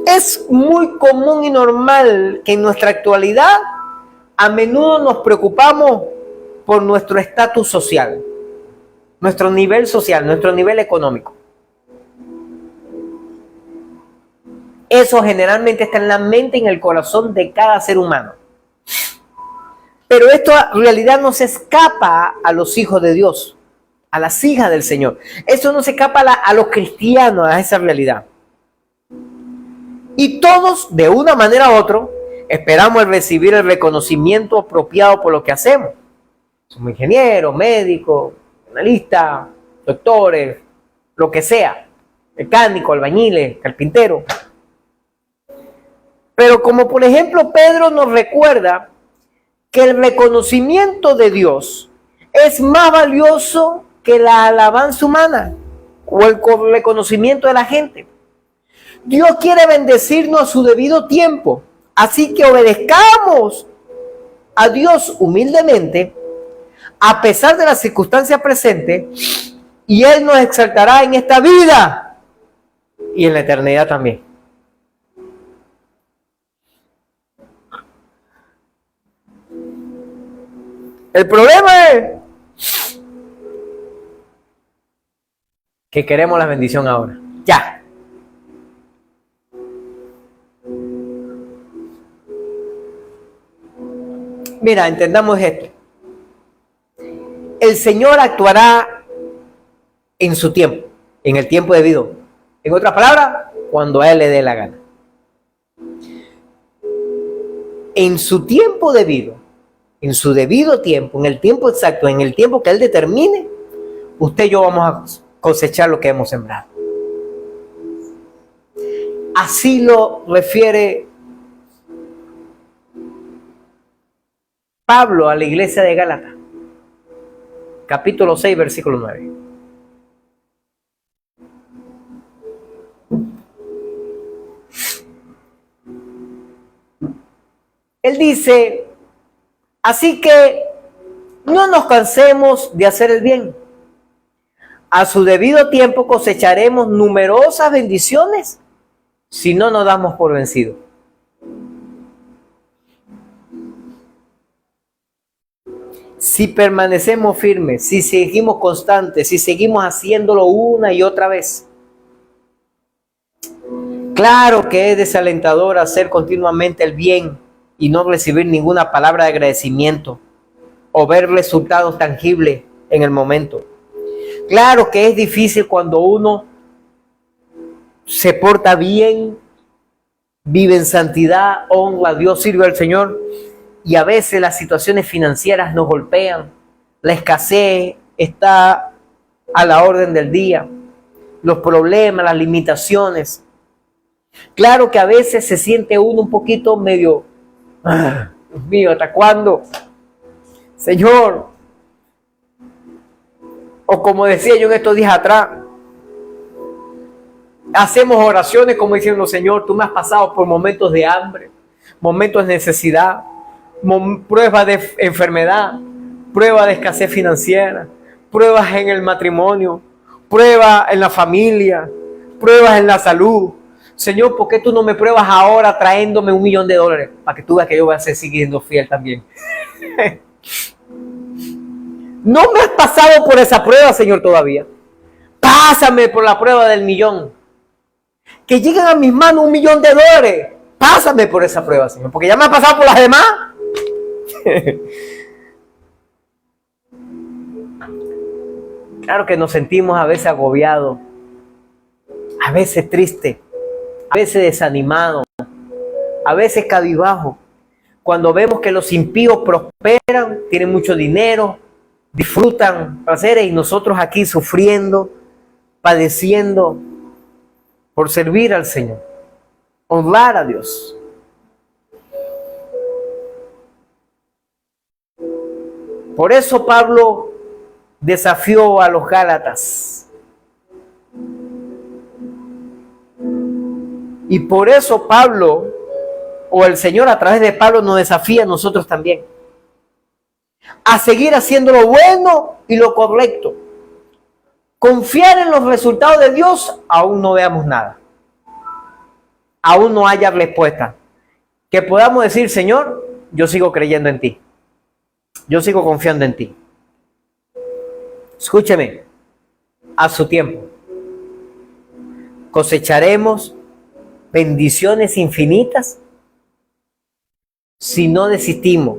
es muy común y normal que en nuestra actualidad a menudo nos preocupamos por nuestro estatus social, nuestro nivel social, nuestro nivel económico. Eso generalmente está en la mente y en el corazón de cada ser humano. Pero esto en realidad no se escapa a los hijos de Dios, a las hijas del Señor. Eso no se escapa a los cristianos, a esa realidad. Y todos, de una manera u otra, esperamos el recibir el reconocimiento apropiado por lo que hacemos. Somos ingenieros, médicos, analistas, doctores, lo que sea, mecánicos, albañiles, carpinteros. Pero como por ejemplo Pedro nos recuerda que el reconocimiento de Dios es más valioso que la alabanza humana o el reconocimiento de la gente. Dios quiere bendecirnos a su debido tiempo, así que obedezcamos a Dios humildemente a pesar de las circunstancias presentes, y Él nos exaltará en esta vida y en la eternidad también. El problema es que queremos la bendición ahora, ya. Mira, entendamos esto. El Señor actuará en su tiempo, en el tiempo debido. En otras palabras, cuando a Él le dé la gana. En su tiempo debido, en su debido tiempo, en el tiempo exacto, en el tiempo que Él determine, usted y yo vamos a cosechar lo que hemos sembrado. Así lo refiere Pablo a la iglesia de Gálatas, capítulo 6, versículo 9. Él dice, así que no nos cansemos de hacer el bien. A su debido tiempo cosecharemos numerosas bendiciones si no nos damos por vencidos. Si permanecemos firmes, si seguimos constantes, si seguimos haciéndolo una y otra vez. Claro que es desalentador hacer continuamente el bien y no recibir ninguna palabra de agradecimiento o ver resultados tangibles en el momento. Claro que es difícil cuando uno se porta bien, vive en santidad, honra a Dios, sirve al Señor, y a veces las situaciones financieras nos golpean, la escasez está a la orden del día, los problemas, las limitaciones. Claro que a veces se siente uno un poquito medio, Dios mío, ¿hasta cuándo? Señor. O como decía yo en estos días atrás, hacemos oraciones como diciendo, Señor, tú me has pasado por momentos de hambre, momentos de necesidad, pruebas de enfermedad, pruebas de escasez financiera, pruebas en el matrimonio, pruebas en la familia, pruebas en la salud. Señor, ¿por qué tú no me pruebas ahora trayéndome $1.000.000 para que tú veas que yo voy a seguir siendo fiel también? No me has pasado por esa prueba, Señor, todavía. Pásame por la prueba del $1.000.000. Que lleguen a mis manos $1.000.000. Pásame por esa prueba, Señor, porque ya me has pasado por las demás. Claro que nos sentimos a veces agobiados, a veces tristes, a veces desanimados, a veces cabizbajos, cuando vemos que los impíos prosperan, tienen mucho dinero, disfrutan placeres, y nosotros aquí sufriendo, padeciendo por servir al Señor, honrar a Dios. Por eso Pablo desafió a los Gálatas. Y por eso Pablo, o el Señor a través de Pablo, nos desafía a nosotros también a seguir haciendo lo bueno y lo correcto. Confiar en los resultados de Dios, aún no veamos nada. Aún no haya respuesta. Que podamos decir, Señor, yo sigo creyendo en ti. Yo sigo confiando en ti. Escúcheme, a su tiempo cosecharemos bendiciones infinitas si no desistimos.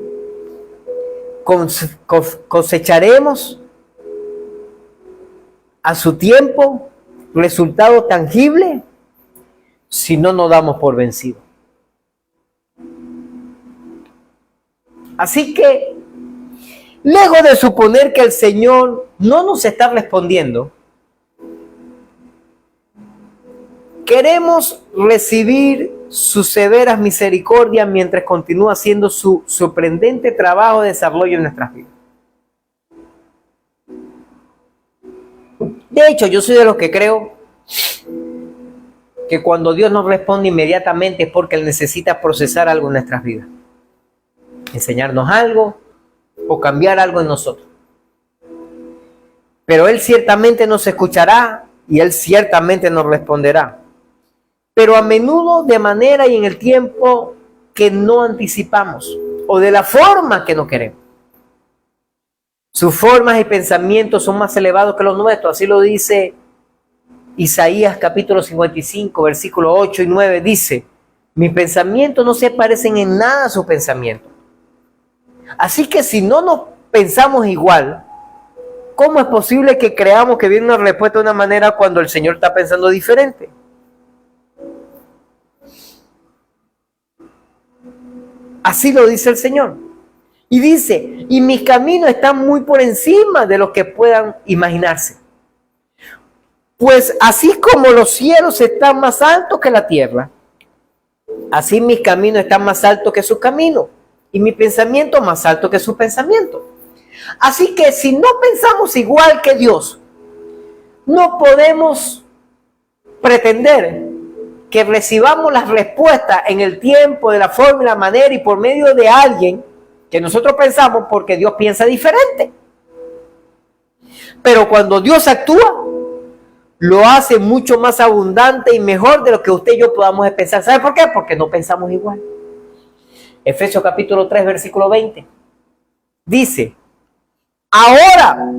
Cosecharemos a su tiempo resultados tangibles si no nos damos por vencidos. Así que, lejos de suponer que el Señor no nos está respondiendo, queremos recibir sus severas misericordias mientras continúa haciendo su sorprendente trabajo de desarrollo en nuestras vidas. De hecho, yo soy de los que creo que cuando Dios nos responde inmediatamente es porque Él necesita procesar algo en nuestras vidas, enseñarnos algo o cambiar algo en nosotros. Pero Él ciertamente nos escuchará y Él ciertamente nos responderá, pero a menudo de manera y en el tiempo que no anticipamos o de la forma que no queremos. Sus formas y pensamientos son más elevados que los nuestros, así lo dice Isaías capítulo 55, versículos 8 y 9, dice: mis pensamientos no se parecen en nada a sus pensamientos. Así que si no nos pensamos igual, ¿cómo es posible que creamos que viene una respuesta de una manera cuando el Señor está pensando diferente? Así lo dice el Señor. Y dice, y mis caminos están muy por encima de lo que puedan imaginarse. Pues así como los cielos están más altos que la tierra, así mis caminos están más altos que sus caminos, y mi pensamiento más alto que su pensamiento. Así que si no pensamos igual que Dios, no podemos pretender que recibamos las respuestas en el tiempo, de la forma y la manera y por medio de alguien que nosotros pensamos, porque Dios piensa diferente. Pero cuando Dios actúa, lo hace mucho más abundante y mejor de lo que usted y yo podamos pensar. ¿Sabe por qué? Porque no pensamos igual. Efesios capítulo 3, versículo 20. Dice: ahora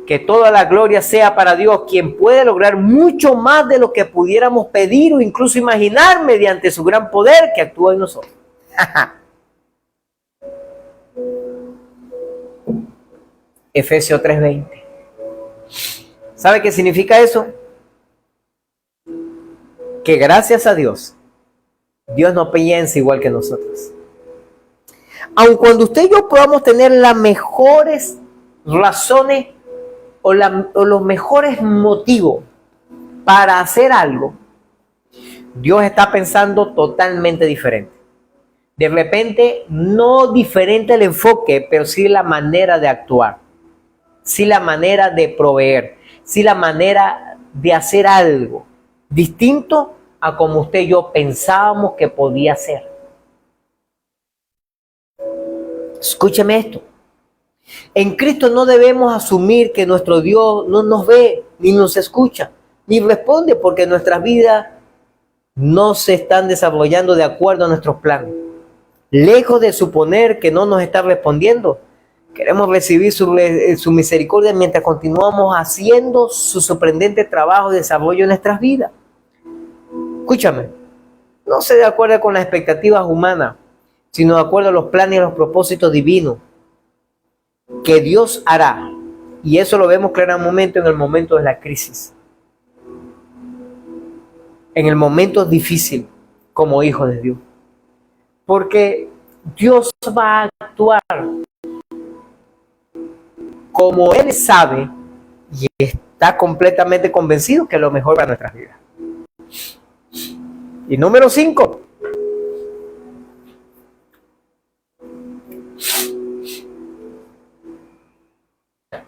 que toda la gloria sea para Dios, quien puede lograr mucho más de lo que pudiéramos pedir o incluso imaginar mediante su gran poder que actúa en nosotros. Efesios 3:20. ¿Sabe qué significa eso? Que gracias a Dios, Dios no piensa igual que nosotros. Aun cuando usted y yo podamos tener las mejores razones o los mejores motivos para hacer algo, Dios está pensando totalmente diferente. De repente, no diferente el enfoque, pero sí la manera de actuar, sí la manera de proveer, sí la manera de hacer algo distinto a como usted y yo pensábamos que podía ser. Escúcheme esto. En Cristo no debemos asumir que nuestro Dios no nos ve, ni nos escucha, ni responde, porque nuestras vidas no se están desarrollando de acuerdo a nuestros planes. Lejos de suponer que no nos está respondiendo, queremos recibir su misericordia mientras continuamos haciendo su sorprendente trabajo de desarrollo en nuestras vidas. Escúchame, no se de acuerdo con las expectativas humanas, sino de acuerdo a los planes y los propósitos divinos que Dios hará. Y eso lo vemos claramente en el momento de la crisis, en el momento difícil como hijo de Dios. Porque Dios va a actuar como Él sabe y está completamente convencido que es lo mejor para nuestras vidas. Y número 5.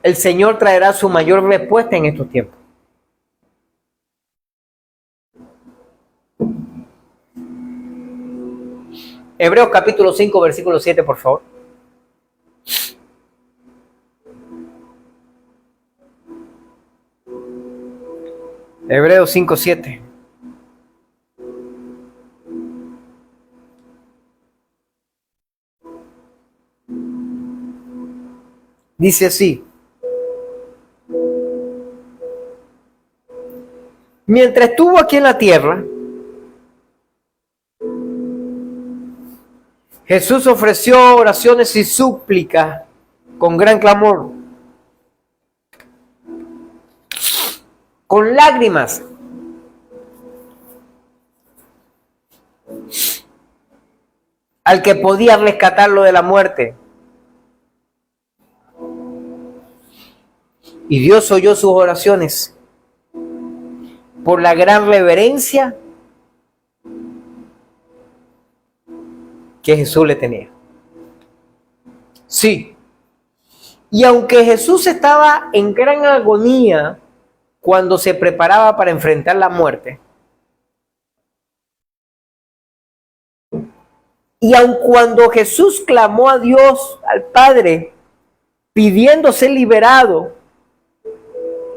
El Señor traerá su mayor respuesta en estos tiempos. Hebreos capítulo 5, versículo 7, por favor. Hebreos 5, 7. Dice así: mientras estuvo aquí en la tierra, Jesús ofreció oraciones y súplicas con gran clamor, con lágrimas, al que podía rescatarlo de la muerte. Y Dios oyó sus oraciones. Por la gran reverencia que Jesús le tenía. Sí. Y aunque Jesús estaba en gran agonía cuando se preparaba para enfrentar la muerte, y aun cuando Jesús clamó a Dios, al Padre, pidiendo ser liberado,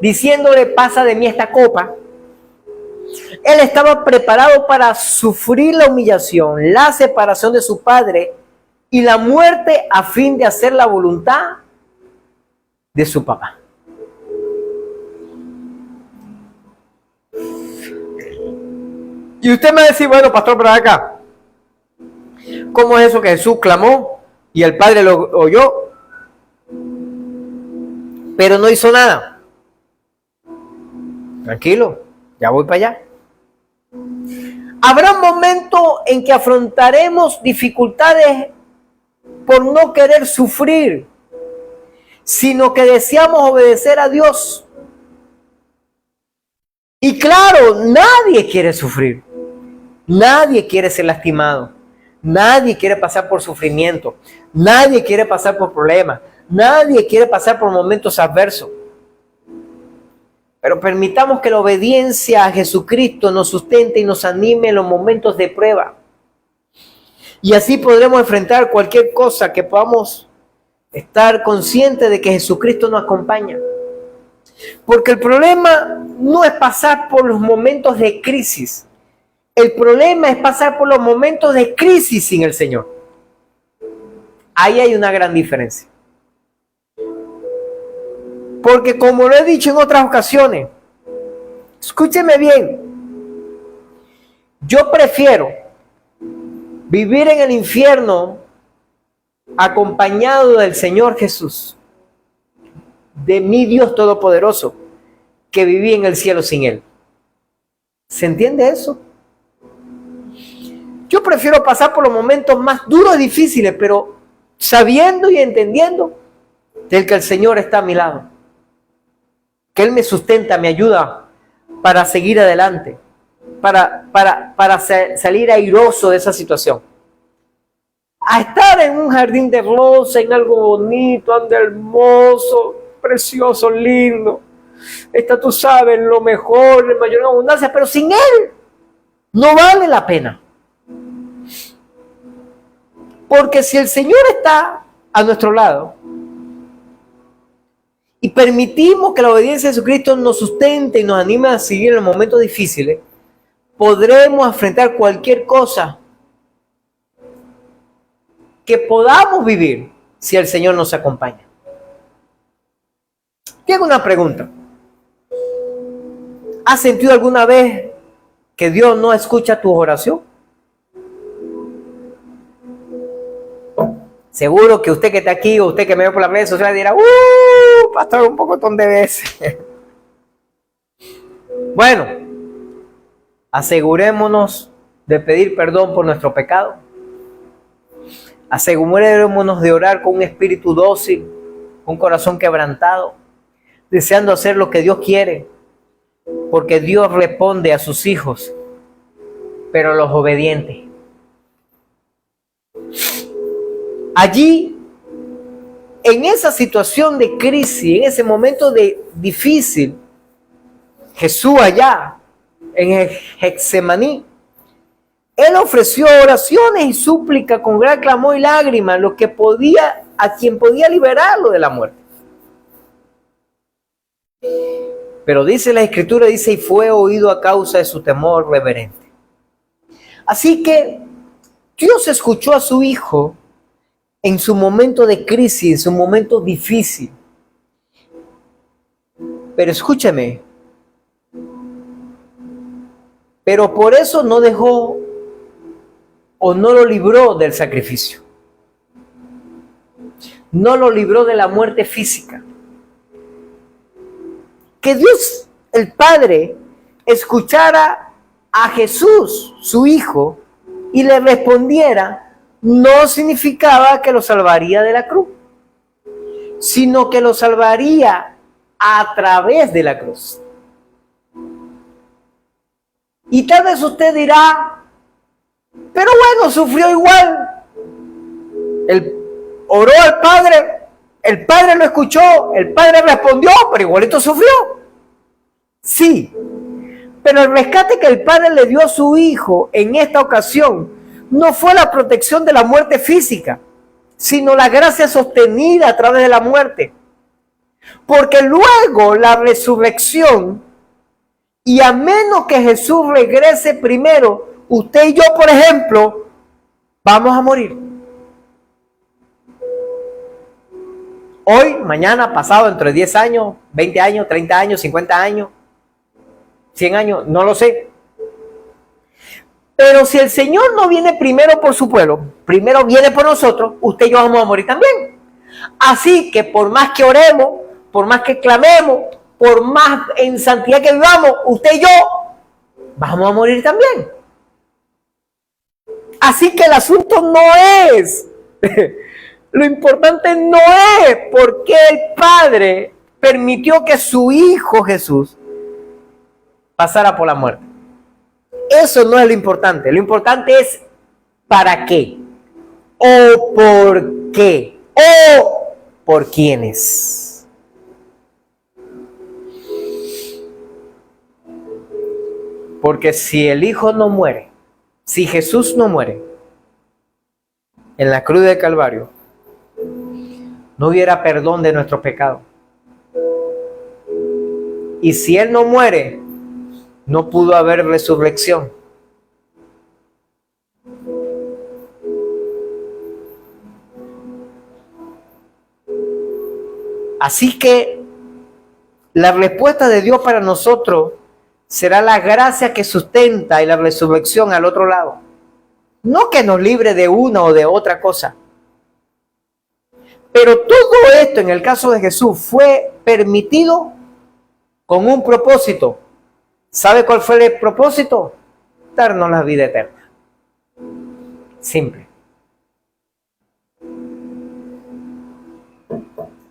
diciéndole, pasa de mí esta copa, él estaba preparado para sufrir la humillación, la separación de su Padre y la muerte a fin de hacer la voluntad de su papá. Y usted me va a decir, bueno, pastor, pero acá, ¿cómo es eso que Jesús clamó y el Padre lo oyó, pero no hizo nada? Tranquilo, ya voy para allá. Habrá un momento en que afrontaremos dificultades por no querer sufrir, sino que deseamos obedecer a Dios. Y claro, nadie quiere sufrir, nadie quiere ser lastimado, nadie quiere pasar por sufrimiento, nadie quiere pasar por problemas, nadie quiere pasar por momentos adversos. Pero permitamos que la obediencia a Jesucristo nos sustente y nos anime en los momentos de prueba. Y así podremos enfrentar cualquier cosa que podamos estar conscientes de que Jesucristo nos acompaña. Porque el problema no es pasar por los momentos de crisis. El problema es pasar por los momentos de crisis sin el Señor. Ahí hay una gran diferencia. Porque como lo he dicho en otras ocasiones, escúcheme bien, yo prefiero vivir en el infierno acompañado del Señor Jesús, de mi Dios Todopoderoso, que viví en el cielo sin Él. ¿Se entiende eso? Yo prefiero pasar por los momentos más duros y difíciles, pero sabiendo y entendiendo del que el Señor está a mi lado, que Él me sustenta, me ayuda para seguir adelante, para salir airoso de esa situación. A estar en un jardín de rosas, en algo bonito, ande hermoso, precioso, lindo. Está, tú sabes, lo mejor, en mayor abundancia, pero sin Él no vale la pena. Porque si el Señor está a nuestro lado y permitimos que la obediencia de Jesucristo nos sustente y nos anime a seguir en los momentos difíciles, podremos enfrentar cualquier cosa que podamos vivir si el Señor nos acompaña. Tengo una pregunta. ¿Has sentido alguna vez que Dios no escucha tu oración? Seguro que usted que está aquí o usted que me ve por las redes sociales dirá, pastor, un pocotón de veces. Bueno, asegurémonos de pedir perdón por nuestro pecado. Asegurémonos de orar con un espíritu dócil, un corazón quebrantado, deseando hacer lo que Dios quiere, porque Dios responde a sus hijos, pero a los obedientes. Allí, en esa situación de crisis, en ese momento de difícil, Jesús allá, en el Getsemaní, Él ofreció oraciones y súplica con gran clamor y lágrimas, a quien podía liberarlo de la muerte. Pero dice la Escritura, y fue oído a causa de su temor reverente. Así que Dios escuchó a su Hijo en su momento de crisis, en su momento difícil. Pero escúchame, pero por eso no dejó o no lo libró del sacrificio. No lo libró de la muerte física. Que Dios, el Padre, escuchara a Jesús, su Hijo, y le respondiera, no significaba que lo salvaría de la cruz, sino que lo salvaría a través de la cruz. Y tal vez usted dirá, pero bueno, sufrió igual. Él oró al Padre, el Padre lo escuchó, el Padre respondió, pero igualito sufrió. Sí, pero el rescate que el Padre le dio a su Hijo en esta ocasión no fue la protección de la muerte física, sino la gracia sostenida a través de la muerte. Porque luego la resurrección, y a menos que Jesús regrese primero, usted y yo, por ejemplo, vamos a morir. Hoy, mañana, pasado, dentro de 10 años, 20 años, 30 años, 50 años, 100 años, no lo sé. Pero si el Señor no viene primero por su pueblo, primero viene por nosotros, usted y yo vamos a morir también. Así que por más que oremos, por más que clamemos, por más en santidad que vivamos, usted y yo vamos a morir también. Así que el asunto no es, lo importante no es por qué el Padre permitió que su Hijo Jesús pasara por la muerte. Eso no es lo importante es para qué, o por qué, o por quiénes. Porque si el Hijo no muere, si Jesús no muere en la cruz del Calvario, no hubiera perdón de nuestros pecados. Y si Él no muere, no pudo haber resurrección. Así que la respuesta de Dios para nosotros será la gracia que sustenta y la resurrección al otro lado. No que nos libre de una o de otra cosa. Pero todo esto en el caso de Jesús fue permitido con un propósito. ¿Sabe cuál fue el propósito? Darnos la vida eterna. Simple.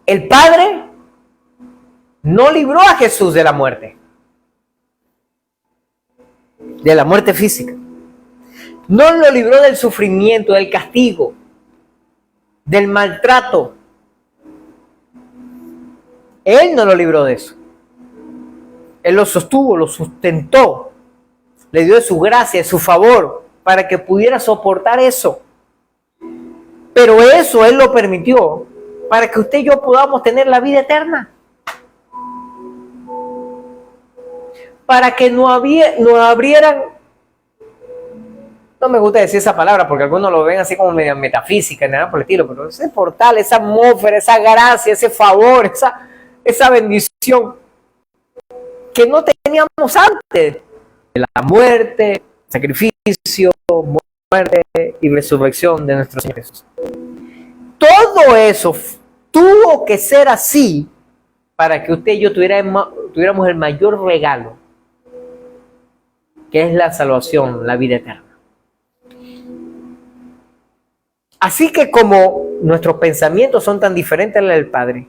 El Padre no libró a Jesús de la muerte física. No lo libró del sufrimiento, del castigo, del maltrato. Él no lo libró de eso. Él lo sostuvo, lo sustentó, le dio de su gracia, de su favor, para que pudiera soportar eso. Pero eso Él lo permitió para que usted y yo podamos tener la vida eterna. Para que no abrieran, no me gusta decir esa palabra porque algunos lo ven así como media metafísica, nada por el estilo, pero ese portal, esa atmósfera, esa gracia, ese favor, esa bendición que no teníamos antes de la muerte, sacrificio, muerte y resurrección de nuestro Señor Jesús. Todo eso tuvo que ser así para que usted y yo tuviéramos el mayor regalo, que es la salvación, la vida eterna. Así que como nuestros pensamientos son tan diferentes a los del Padre,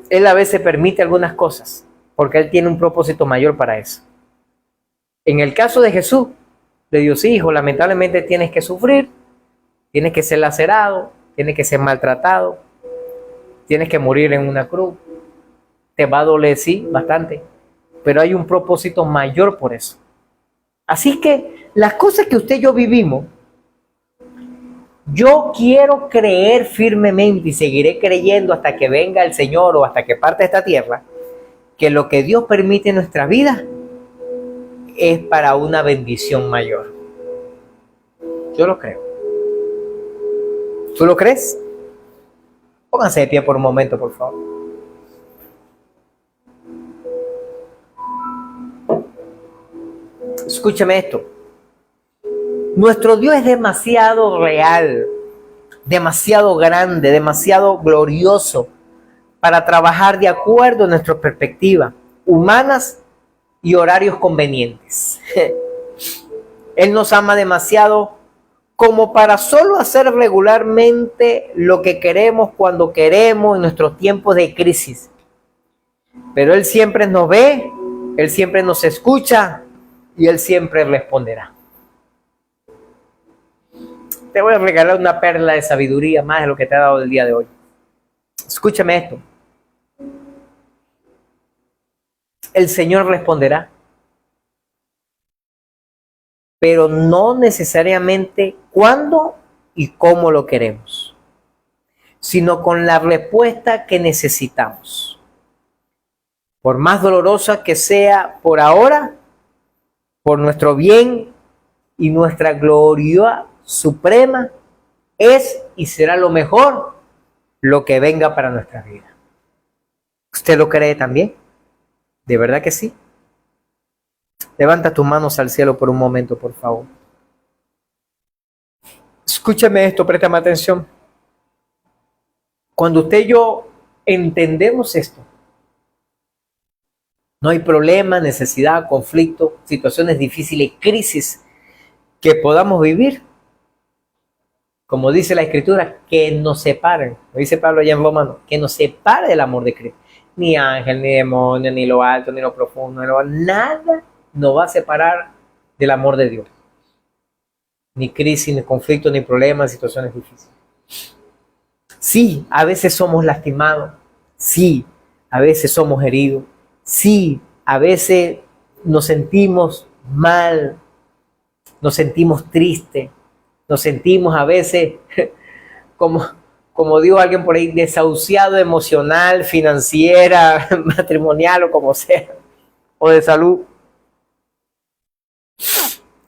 Él a veces permite algunas cosas, porque Él tiene un propósito mayor para eso. En el caso de Jesús, de Dios Hijo, lamentablemente tienes que sufrir, tienes que ser lacerado, tienes que ser maltratado, tienes que morir en una cruz. Te va a doler, sí, bastante, pero hay un propósito mayor por eso. Así que las cosas que usted y yo vivimos, yo quiero creer firmemente y seguiré creyendo hasta que venga el Señor o hasta que parte esta tierra, que lo que Dios permite en nuestra vida es para una bendición mayor. Yo lo creo. ¿Tú lo crees? Pónganse de pie por un momento, por favor. Escúchame esto. Nuestro Dios es demasiado real, demasiado grande, demasiado glorioso para trabajar de acuerdo a nuestras perspectivas humanas y horarios convenientes. Él nos ama demasiado como para solo hacer regularmente lo que queremos cuando queremos en nuestros tiempos de crisis. Pero Él siempre nos ve, Él siempre nos escucha y Él siempre responderá. Te voy a regalar una perla de sabiduría más de lo que te ha dado el día de hoy. Escúchame esto. El Señor responderá, pero no necesariamente cuándo y cómo lo queremos, sino con la respuesta que necesitamos. Por más dolorosa que sea por ahora, por nuestro bien y nuestra gloria suprema, es y será lo mejor lo que venga para nuestra vida. ¿Usted lo cree también? ¿De verdad que sí? Levanta tus manos al cielo por un momento, por favor. Escúchame esto, préstame atención. Cuando usted y yo entendemos esto, no hay problema, necesidad, conflicto, situaciones difíciles, crisis que podamos vivir. Como dice la Escritura, que nos separen. Lo dice Pablo allá en Romanos, que nos separe del amor de Cristo. Ni ángel, ni demonio, ni lo alto, ni lo profundo, nada nos va a separar del amor de Dios. Ni crisis, ni conflicto, ni problemas, situaciones difíciles. Sí, a veces somos lastimados. Sí, a veces somos heridos. Sí, a veces nos sentimos mal, nos sentimos tristes, nos sentimos a veces, como dijo alguien por ahí, desahuciado emocional, financiera, matrimonial o como sea, o de salud.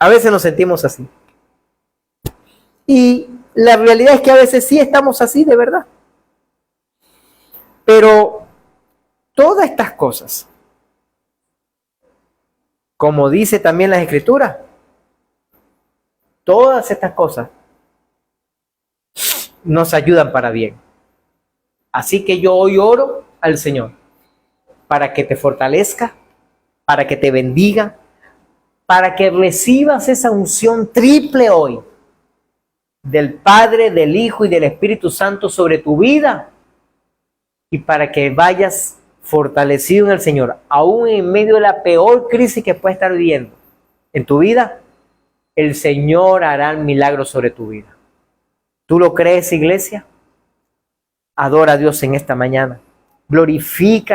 A veces nos sentimos así. Y la realidad es que a veces sí estamos así de verdad. Pero todas estas cosas, como dice también las Escrituras, todas estas cosas nos ayudan para bien. Así que yo hoy oro al Señor para que te fortalezca, para que te bendiga, para que recibas esa unción triple hoy del Padre, del Hijo y del Espíritu Santo sobre tu vida, y para que vayas fortalecido en el Señor, aún en medio de la peor crisis que puedes estar viviendo en tu vida. El Señor hará el milagro sobre tu vida. ¿Tú lo crees, iglesia? Adora a Dios en esta mañana. Glorifica